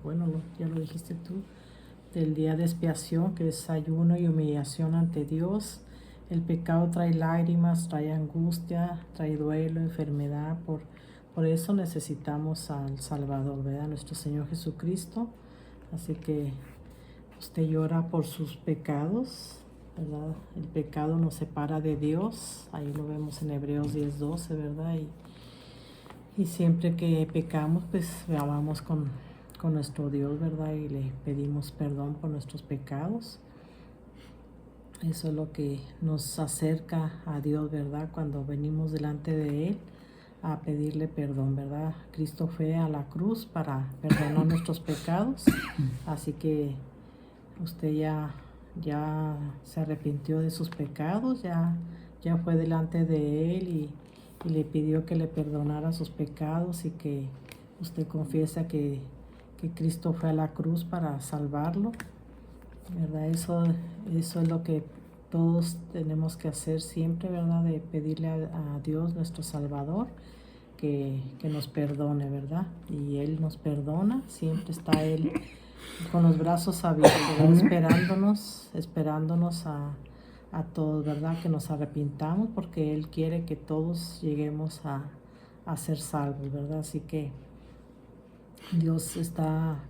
Speaker 1: ya lo dijiste tú, del día de expiación, que es ayuno y humillación ante Dios. El pecado trae lágrimas, trae angustia, trae duelo, enfermedad. Por eso necesitamos al Salvador, ¿verdad? Nuestro Señor Jesucristo. Así que usted llora por sus pecados, ¿verdad? El pecado nos separa de Dios. Ahí lo vemos en Hebreos 10:12, ¿verdad? Y siempre que pecamos, pues vamos con nuestro Dios, ¿verdad? Y le pedimos perdón por nuestros pecados. Eso es lo que nos acerca a Dios, ¿verdad? Cuando venimos delante de Él, a pedirle perdón, ¿verdad? Cristo fue a la cruz para perdonar nuestros pecados, así que usted ya se arrepintió de sus pecados, ya fue delante de Él y le pidió que le perdonara sus pecados y que usted confiesa que Cristo fue a la cruz para salvarlo, ¿verdad? Eso es lo que todos tenemos que hacer siempre, ¿verdad? De pedirle a Dios, nuestro Salvador, que nos perdone, ¿verdad? Y Él nos perdona, siempre está Él con los brazos abiertos, ¿verdad? Esperándonos a todos, ¿verdad? Que nos arrepintamos porque Él quiere que todos lleguemos a ser salvos, ¿verdad? Así que Dios está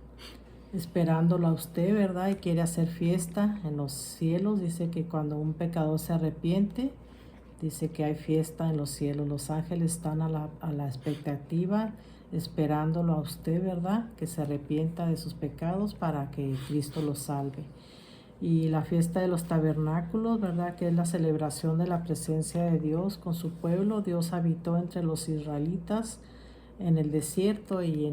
Speaker 1: esperándolo a usted, ¿verdad? Y quiere hacer fiesta en los cielos. Dice que cuando un pecador se arrepiente, dice que hay fiesta en los cielos. Los ángeles están a la expectativa, esperándolo a usted, ¿verdad? Que se arrepienta de sus pecados para que Cristo los salve. Y la fiesta de los tabernáculos, ¿verdad? Que es la celebración de la presencia de Dios con su pueblo. Dios habitó entre los israelitas en el desierto y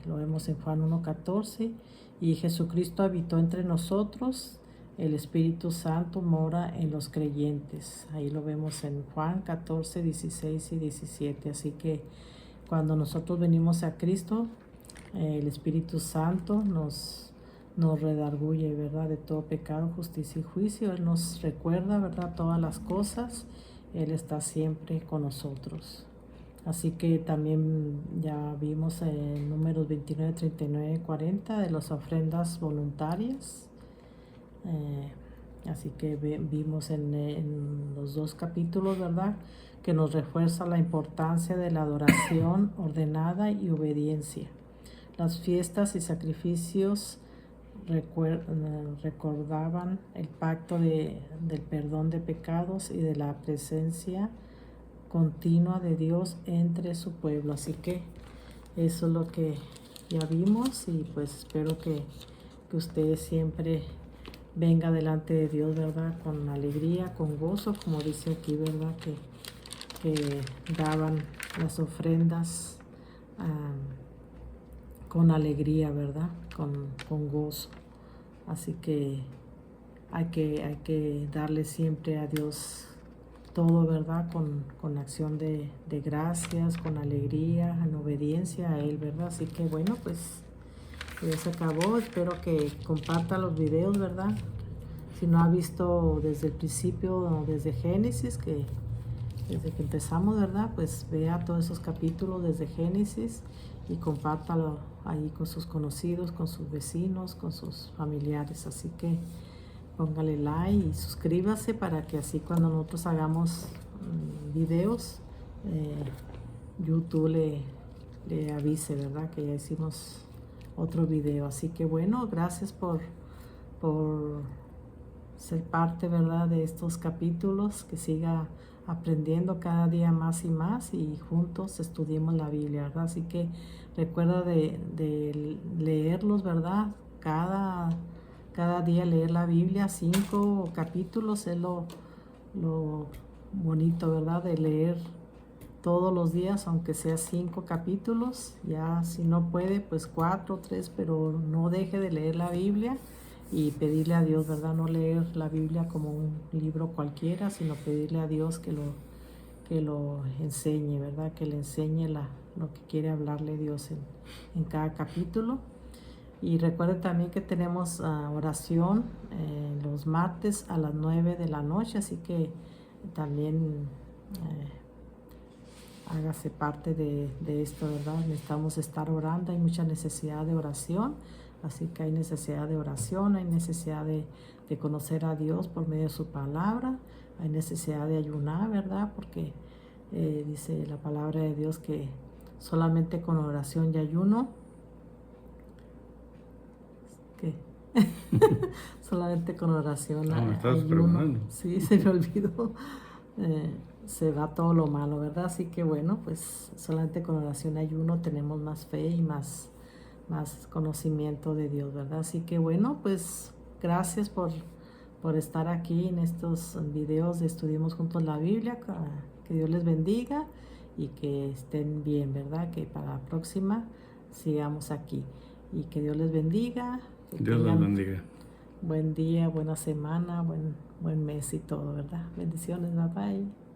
Speaker 1: lo vemos en Juan 1:14, y Jesucristo habitó entre nosotros, el Espíritu Santo mora en los creyentes. Ahí lo vemos en Juan 14, 16 y 17. Así que cuando nosotros venimos a Cristo, el Espíritu Santo nos redarguye, ¿verdad? De todo pecado, justicia y juicio. Él nos recuerda, ¿verdad? Todas las cosas. Él está siempre con nosotros. Así que también ya vimos en números 29, 39 y 40 de las ofrendas voluntarias. Así que vimos en los dos capítulos, ¿verdad? Que nos refuerza la importancia de la adoración ordenada y obediencia. Las fiestas y sacrificios recordaban el pacto del perdón de pecados y de la presencia continua de Dios entre su pueblo. Así que eso es lo que ya vimos, y pues espero que usted siempre venga delante de Dios, ¿verdad? Con alegría, con gozo, como dice aquí, ¿verdad? Que daban las ofrendas con alegría, ¿verdad? Con gozo. Así que hay que darle siempre a Dios todo, ¿verdad? Con acción de gracias, con alegría, en obediencia a Él, ¿verdad? Así que bueno, pues ya se acabó. Espero que comparta los videos, ¿verdad? Si no ha visto desde el principio, desde Génesis, desde que empezamos, ¿verdad? Pues vea todos esos capítulos desde Génesis y compártalo ahí con sus conocidos, con sus vecinos, con sus familiares. Así que póngale like y suscríbase para que así cuando nosotros hagamos videos, YouTube le avise, ¿verdad? Que ya hicimos otro video. Así que bueno, gracias por ser parte, ¿verdad? De estos capítulos, que siga aprendiendo cada día más y más, y juntos estudiemos la Biblia, ¿verdad? Así que recuerda de leerlos, ¿verdad? Cada día leer la Biblia, 5 capítulos es lo bonito, ¿verdad? De leer todos los días, aunque sea 5 capítulos. Ya si no puede, pues 4 o 3, pero no deje de leer la Biblia y pedirle a Dios, ¿verdad? No leer la Biblia como un libro cualquiera, sino pedirle a Dios que lo enseñe, ¿verdad? Que le enseñe lo que quiere hablarle Dios en cada capítulo. Y recuerde también que tenemos oración los martes a las 9 de la noche, así que también hágase parte de esto, ¿verdad? Necesitamos estar orando, hay mucha necesidad de oración, así que hay necesidad de oración, hay necesidad de conocer a Dios por medio de su palabra, hay necesidad de ayunar, ¿verdad? Porque dice la palabra de Dios que solamente con oración y ayuno, solamente con oración
Speaker 2: me estás
Speaker 1: ayuno,
Speaker 2: preguntando.
Speaker 1: sí, se me olvidó, se va todo lo malo, ¿verdad? Así que bueno, pues solamente con oración y ayuno tenemos más fe y más conocimiento de Dios, ¿verdad? Así que bueno, pues gracias por estar aquí en estos videos de Estudiemos Juntos la Biblia. Que Dios les bendiga y que estén bien, ¿verdad? Que para la próxima sigamos aquí y que Dios les bendiga. Que
Speaker 2: Dios los
Speaker 1: tengan
Speaker 2: bendiga.
Speaker 1: buen día, buena semana, buen mes y todo, ¿verdad? Bendiciones, bye bye.